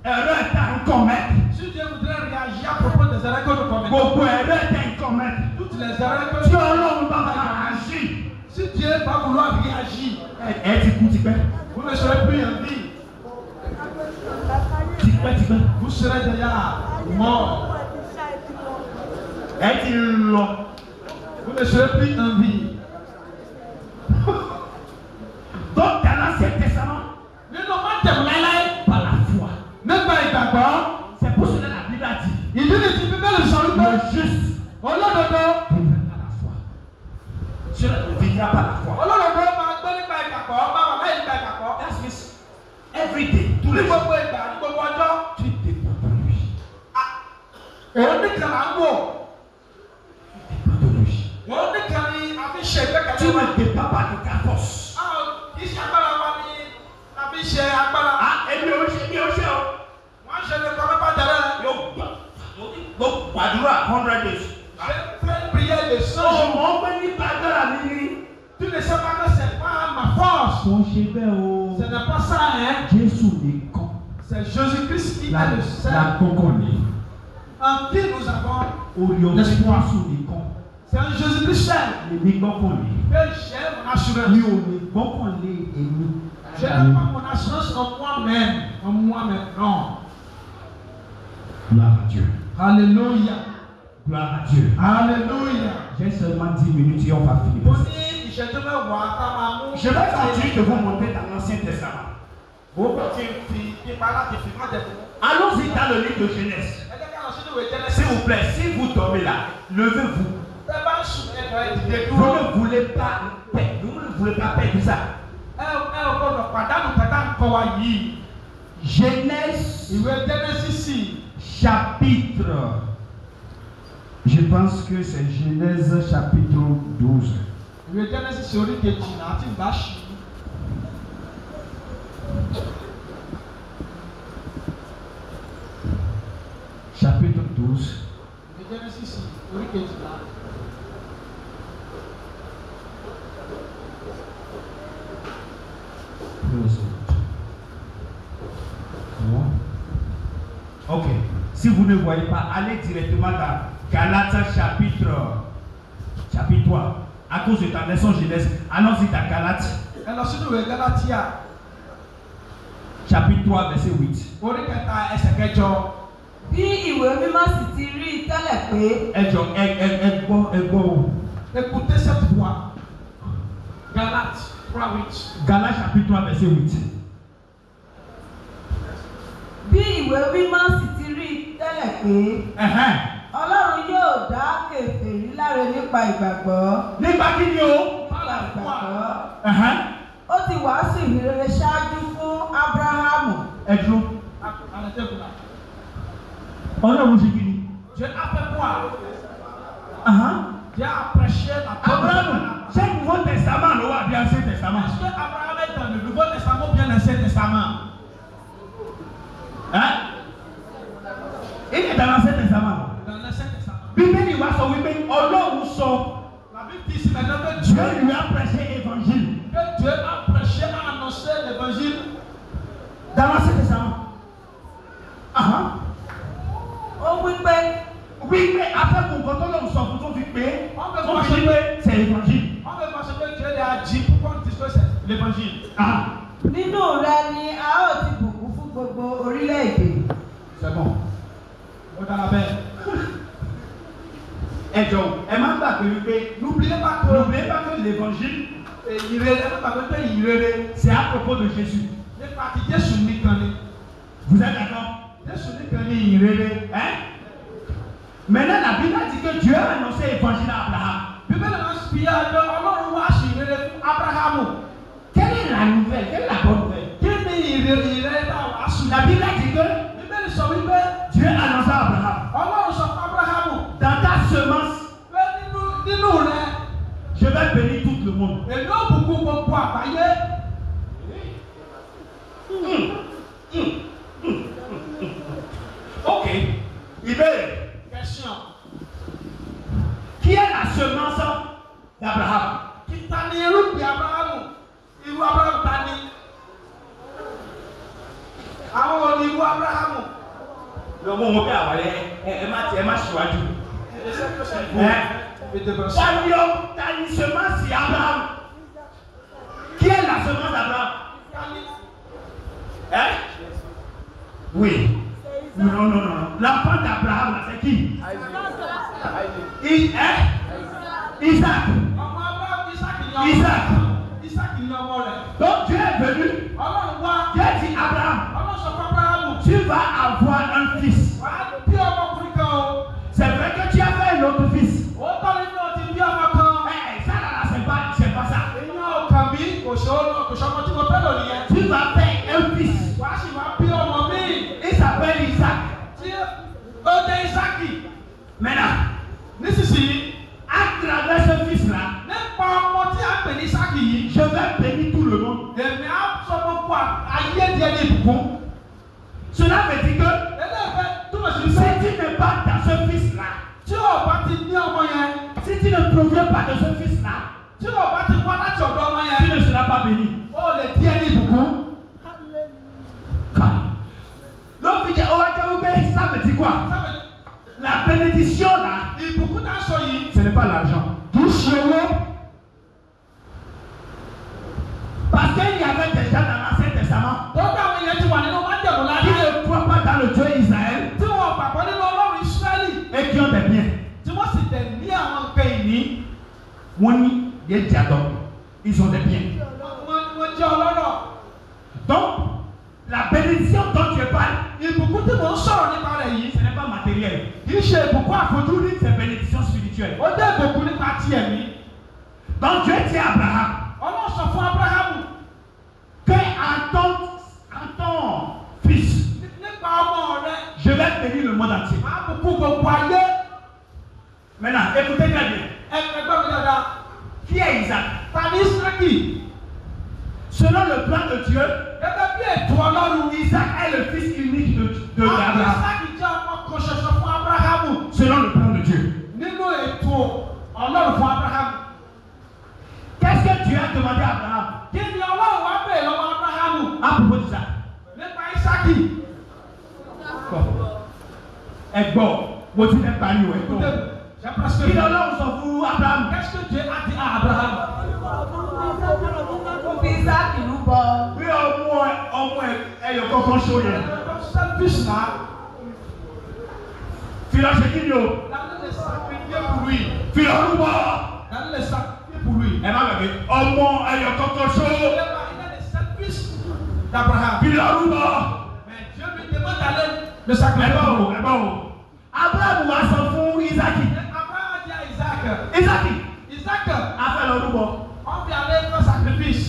erreur tá ń commettre. Si Dieu voudrait réagir à propos des erreurs que nous commettons, Gbogbo erreur tá ń commettre. toutes les erreurs que Tí nous Ọlọ́run bá máa agir. si Dieu va vouloir réagir, Ẹ ti kú tipẹ́. vous ne serez plus en vie. Tipẹ́tipẹ́. Vous serez déjà mort. Ẹ ti lọ. Vous ne serez plus en vie. Donc dans l'Ancien Testament, Nínú májẹ̀mú láíláí, par la foi. nípa ìgbàgbọ́, C'est pour cela la Bible a dit. ìdí ni ti Bíbélì sọ wípé Le juste olódodo vivra par la foi. Cela ne vivra par la foi. olódodo máa gbé nípa ìgbàgbọ́, máa wà láyé nípa ìgbàgbọ́. That's means every day, tous Ní les jours, gbogbo ìgbà, ní gbogbo ọjọ́, tu dépends de lui. Òun nìkan là ń wò. De lui. Òun nìkan ni a fi ṣe ìgbẹ́kẹ̀lé Tu wa. ne dépends pas de ta force. Kì í ṣe agbára wa ni a fi ṣe agbára. Èmi ò ṣe o. Wọ́n ṣe lè kọ́ mẹ́fà jẹ́rẹ́. Yóò gbàdúrà 100 days. Pleine prière de 100 jours. Ọmọ ọgbẹ́ nípa agbára mi ni. Tu ne sais pas que c'est pas ma force. Kò ṣe bẹ́ẹ̀ o. Ce n'est pas ça, hein. Jésù nìkan. C'est Jésus-Christ qui est le seul. La kọ́kọ́ ni. En qui nous avons Orí ọ̀fẹ́ Jésù nìkan. c'est un Jésus-Christ seul. Èmi gbọ́kànlé. Que j'ai mon assurance. Mi ò lè gbọ́kànlé èmi. Je n'ai pas mon assurance en moi-même. En moi-même, non. Gloire à Dieu. Alléluia. Gloire à Dieu. Alléluia. J'ai seulement 10 minutes et on va finir. Mo ní ìṣẹ́jú mẹ́wàá ká máa mú. Je vais continuer de vous montrer dans l'Ancien Testament. Mo bọ̀ tí n fi ipa láti fi má jẹ̀bú. Allons-y dans le livre de Genèse. Ẹ jẹ́ ká lọ sínú ìwé Jẹ́nẹ́sì. S'il vous plaît, si vous dormez là, levez-vous. Ẹ bá ń sùn ẹ̀dọ̀ ẹ̀ dìde Vous dúró. ne voulez pas perdre ça. Ẹ ò gbọ́dọ̀ pàdánù kẹta ń kọ wa yìí. Genèse Ìwé Jẹ́nẹ́sì chapitre. Je pense que c'est Genèse chapitre 12. ìwé Jẹ́nẹ́sì orí kejìlá àti ìgbà ṣì. Chapitre 12. Ìwé Jẹ́nẹ́sì orí kejìlá. Non. Ok. Si vous ne voyez pas, allez directement dans Galates chapitre 3. À cause de ta leçon Genèse, allons-y dans Galates Ẹ lọ sínú ìwé Gálátíà chapitre 3, verset 8. orí kẹta ẹsẹ̀ kẹjọ. Bí ìwé mímọ́ sì ti rí i tẹ́lẹ̀ pé. Ẹ gbọ́ o. Écoutez cette voix. Galates 3:8. Galates chapitre 3, verset 8. Bí ìwé mímọ́ sì ti rí i tẹ́lẹ̀ pé. Ọlọ́run yóò dá kèfèrí láre nípa ìgbàgbọ́. Nípa kí ni o? Nípa ìgbàgbọ́. Ó ti wàásù ìhìnrere ṣáájú fún Ábúráhámù. Ẹ dúró. Ọlọ́run ṣe kí ni? Dieu a fait quoi? Dieu a prêché la parole. Abraham, c'est le Nouveau Testament ló wà bí Ancien Testament. Est-ce que Abraham est dans le Nouveau Testament ou bien l'Ancien Testament? Il est dans l'Ancien Testament. Dans l'Ancien Testament. Bíbélì wa sọ wípé Ọlọ́run sọ. La Bible dit ici maintenant que Dieu lui a prêché évangile. Que Dieu a prêché, a annoncé l'évangile. Dans l'Ancien Testament. Ó wí pé. Wípé afẹ́kùn kan tó lọ́run sọ fún tó fi pé. On Tó fi ní pé c'est évangile. On veut penser que Dieu a dit pourquoi on dit que c'est l'évangile. Nínú rẹ̀ ni a ó ti bùkún fún gbogbo orílẹ̀-èdè. C'est bon. On est dans la paix. Ẹ jọ̀ọ́, ẹ má gbàgbé wípé n'oubliez pas que l'évangile c'est à propos de Jésus. Vous êtes d'accord? Maintenant la Bible dit que Dieu a annoncé l'évangile à Abraham. Quelle est la nouvelle? Quelle est la bonne nouvelle? La Bible dit que Dieu a annoncé à Abraham. Dans ta semence, je vais bénir tout le monde. Ok. Question. Qui est la semence d'Abraham? Lọ́mọ wọn bí àwọn ẹ má ṣíwájú. Tani semence Abraham? Qui est la semence d'Abraham? Oui. Non. L'enfant d'Abraham, là, c'est qui? Isaac. Donc Dieu est venu. Dieu dit Abraham, tu vas avoir un fils. C'est vrai que tu as fait un autre fils. Ça là, c'est pas ça. Tu vas faire un fils. Il s'appelle Isaac. ìbùkún. Cela veut dire que Ẹlẹ́fẹ̀ẹ́ túmọ̀ sí si pé tu n'es pas dans ce fils-là, tí o bá ti ní ọmọ yẹn, si tu ne proviens pas de ce fils-là, tí o bá ti wá láti ọ̀dọ̀ ọmọ tu yẹn, ne seras pas béni. o lè di ẹni ìbùkún. Donc, il y a ça veut dire quoi? La bénédiction là, Ìbùkún náà sọ yìí. ce n'est pas l'argent. Kì í ṣe owó. Parce qu'il y avait déjà dans l'Ancien Testament Tọ́gbà àwọn èèyàn ti wà nínú májèmú qui láyé. ne croient pas dans le Dieu Israël Tí wọ́n gbàgbọ́ nínú Ọlọ́run Ísírẹ́lì. et qui ont des biens. Tí wọ́n sì tẹ̀ ní àwọn nǹkan ìní. Wọ́n ní des diadomes, ils ont des biens. Wọ́n jẹ́ ọlọ́rọ̀. Donc, la bénédiction dont tu parles, Ìbùkún tí mò ń sọ̀rọ̀ nípa rẹ̀ yìí. ce n'est pas matériel. Kì í ṣe ìbùkún àfojúrí. C'est bénédiction spirituelle. Ó jẹ́ ìbùkún nípa ti ẹ̀mí. Donc, Dieu dit à Abraham Ọlọ́run sọ fún Ábúráhámù. que en ton fils, Nípa ọmọ rẹ̀. je vais bénir le monde entier. Máa bùkún gbogbo ayé. Maintenant, écoutez bien. Ẹgbẹ́ mi dáadáa. Qui est Isaac? Tani Ísírẹ́lì. Selon le plan de Dieu, Gẹ́gẹ́ bí ètò Ọlọ́run. Isaac est le fils unique de Abraham. Ísákì jẹ́ ọmọ kan ṣoṣo fún Ábúráhámù. Selon le plan de Dieu. Nínú ètò Ọlọ́run fún Ábúráhámù. Qu'est-ce que Dieu a demandé à Abraham Kí ni Ọlọ́run wá bèèrè lọ́wọ́ Ábúráhámù? à propos d'Isaac? Nípa Ísákì. Ẹ̀gbọ́n, mo ti fẹ́ parí o ẹ̀gbọ́n. J'ai presque Kí ni Ọlọ́run sọ fún Abraham? Qu'est-ce que Dieu a dit à Abraham? Ó fi Ísákì rúbọ. Bí ọmọ ẹyọ kọ̀ọ̀kan ṣó yẹn. Selfish là. Fi lọ ṣe kí ni o? D'aller le sacrifier pour lui. Fi lọ rúbọ. D'aller le sacrifier pour lui. Ẹ má gbàgbé ọmọ ẹyọ kọ̀ọ̀kan ṣó. Il est le selfish d'Abraham. Fi lọ rúbọ. Mais Dieu lui demande d'aller le sacrifier. Ẹ̀gbọ́n o. Abraham wá sọ fún Isaki. Abraham a dit à Isaac. Isaki. Isaac. A fẹ́ lọ rúbọ. On vient aller faire sacrifice.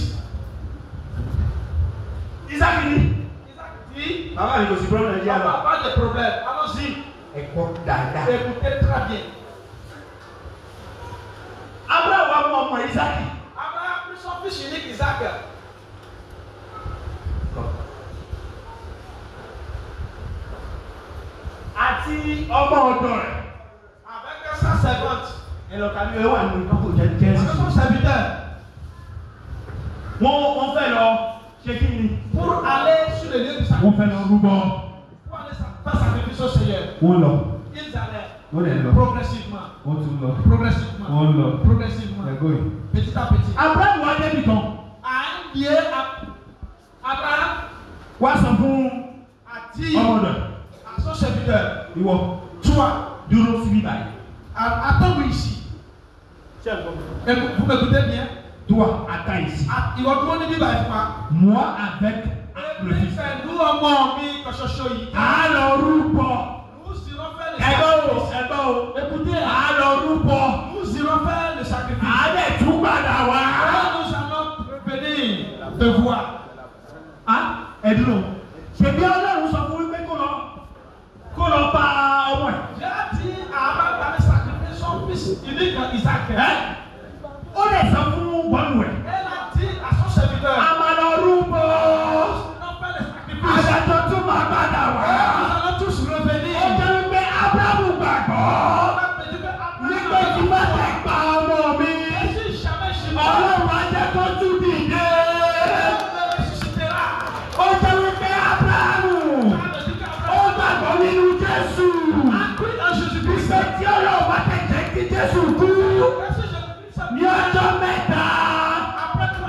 Isaki ni. Isaac dit. Bàbá mi kò sí problème yìí àlọ́. Pas de problème. Allons-y. Ẹ̀gbọ́n dáadáa. Écoutez très bien. Abraham wá mú ọmọ Isaki. Abraham prit son fils unique Isaac. Àti ọmọ ọ̀dọ̀ rẹ̀. Avec sa servante. Ẹlọ́kàlù ẹ̀ wà nínú ìkọ́kọ̀ jẹ́ Avec son serviteur. Wọ́n fẹ́ lọ ṣe kí ni? Pour aller sur le lieu du sacrifice. Wọ́n fẹ́ lọ rúbọ. Pour aller faire sacrifice au Seigneur. Wọ́n lọ. Ils allaient. Wọ́n lè lọ. Progressivement. Wọ́n tún lọ. Progressivement. Wọ́n lọ. Progressivement. Ẹ̀gbọ́n yìí. Petit à petit. Abraham wá débi kan. À un lieu, Abraham Wá sọ fún a dit ọmọ ọ̀dọ̀. à son serviteur, Ìwọ toi, dúró síbí báyìí. attends-moi ici. Et vous m'écoutez bien? Toi, attends ici. Il va tout le monde dire, Moi avec le fils. nous, on mi kọ̀ṣọ̀ṣọ̀ yìí. Alors rúbọ. Nous irons faire le Ẹ̀gbọ́n o, sacrifice. ẹ̀gbọ́n o. Écoutez, Alors rúbọ. nous irons faire le sacrifice. Àádẹ́ tún padà wá. Et nous allons revenir te voir. Ẹ dúró. Ṣèbí Ọlọ́run sọ fún wípé kó lọ pa ọmọ ẹ̀. J'ai dit à Abraham d'aller sacrifier son fils unique Isaac. Ó lè sọ fún bọ́ọ̀lù ẹ̀. Elle a dit à son serviteur, A máa lọ rúbọ. nous allons faire le sacrifice. Àdájọ́ tún máa padà wá. Nous allons tous revenir. Ó jẹ́ wípé Ábúráhámù gbàgbọ́. Nígbà tí má tẹ̀ pa ọmọ mi. Ọlọ́run á jẹ́ kó tún dìde. Ó jẹ́ wípé Ábúráhámù. Ó gbàgbọ́ nínú Jésù. Ìgbé tí Ọlọ́run bá tẹ̀jẹ̀ kí Jésù kú. Ní ọjọ́ mẹ́ta,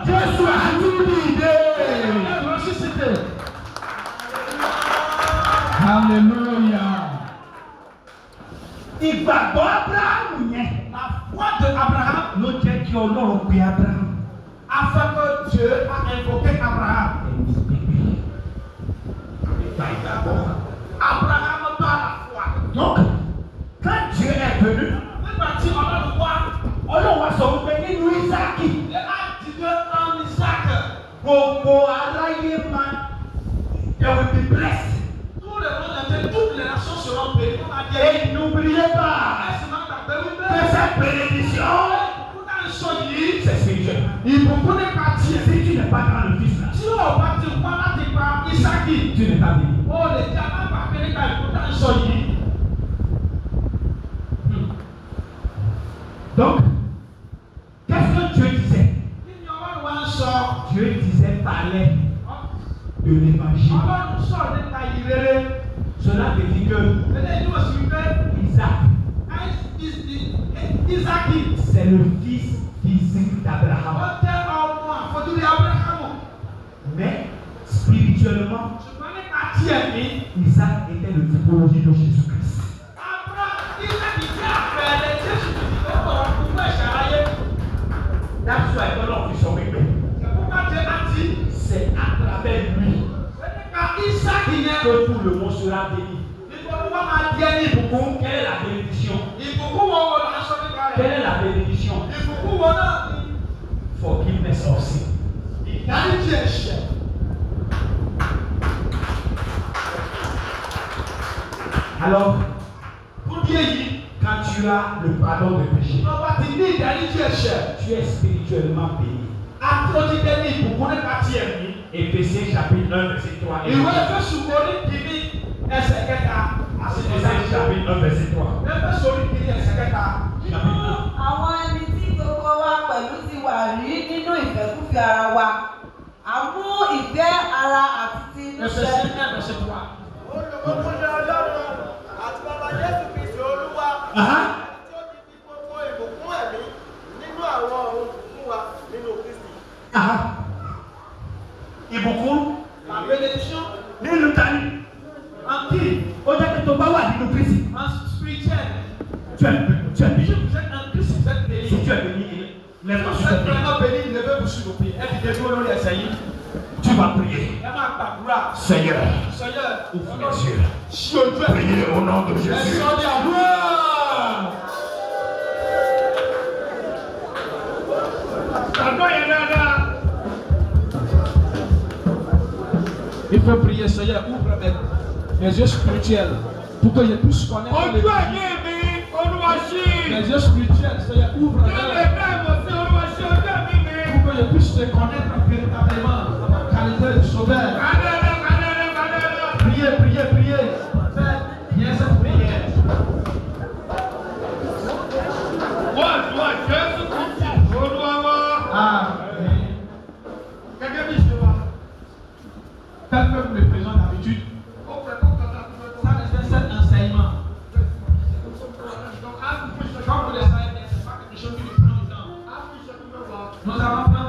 Jésù á tún dìde. Hallelujah. Ìgbàgbọ́ Ábúráhámù yẹn La foi de Abraham ló jẹ́ kí Ọlọ́run pe Ábúráhámù. a fait que Dieu a invoqué Abraham. Abraham par la foi. Donc, quand Dieu est venu, Nígbà tí Ọlọ́run wá, Ọlọ́run wá sọ wípé nínú Ísákì, il a dìde en Isaac. gbogbo aráyé máa they will be blessed. Tout le monde entier, toutes les nations seront bénies. On a dit, Et n'oubliez pas que cette bénédiction, c'est spirituel. ìbùkún nípa Si tiẹ̀. tu n'es pas dans le fils là, Tí o bá ti wá láti gba Isaki. tu n'es pas béni. Oh, les diamants par Pénéka, il faut t'en soigner. Donc, qu'est-ce que Dieu disait? Dieu disait parler de l'évangile. Cela veut dire que Isaac, c'est le fils physique d'Abraham. Mais spirituellement, Isaac était le typologie de Jésus-Christ. That's why God of His own. C'est à travers lui que tout le monde sera béni. Quelle est la bénédiction? Quelle est la bénédiction? Forgiveness of sin. Alors, quand tu as le pardon de péché, tu es spirituellement béni. Éphésiens chapitre 1 verset 3. Éphésiens chapitre 1 verset 3. Àwọn ẹni tí gbogbo wa pẹ̀lú ti wà rí nínú ìfẹ́kúfẹ̀ẹ́ ara wa. A mú ìfẹ́ ara àti ti inú ṣẹ. Olùkọ́ ní Ọlọ́run àti bàbá Jésù Kristi Olúwa. Tí ó ti fi gbogbo ìbùkún ẹ̀mí nínú àwọn ọ̀run fún wa nínú Kristi. Ìbùkún. La bénédiction. Nínú tani. En qui? Ó jẹ́ pé tó bá wà nínú Kristi. En spirituel. Tu es béni. Vous êtes en Christ, vous êtes béni. Si tu es béni, lève-toi Vous sur tes êtes pieds. vraiment béni, levez-vous sur vos pieds. Tu vas prier. Seigneur, Seigneur, ouvre les yeux. Priez au nom de Jésus. Il faut prier, Seigneur, ouvre mes yeux spirituels pour que je puisse connaître les yeux spirituels, Seigneur, ouvre pour que je puisse te connaître véritablement.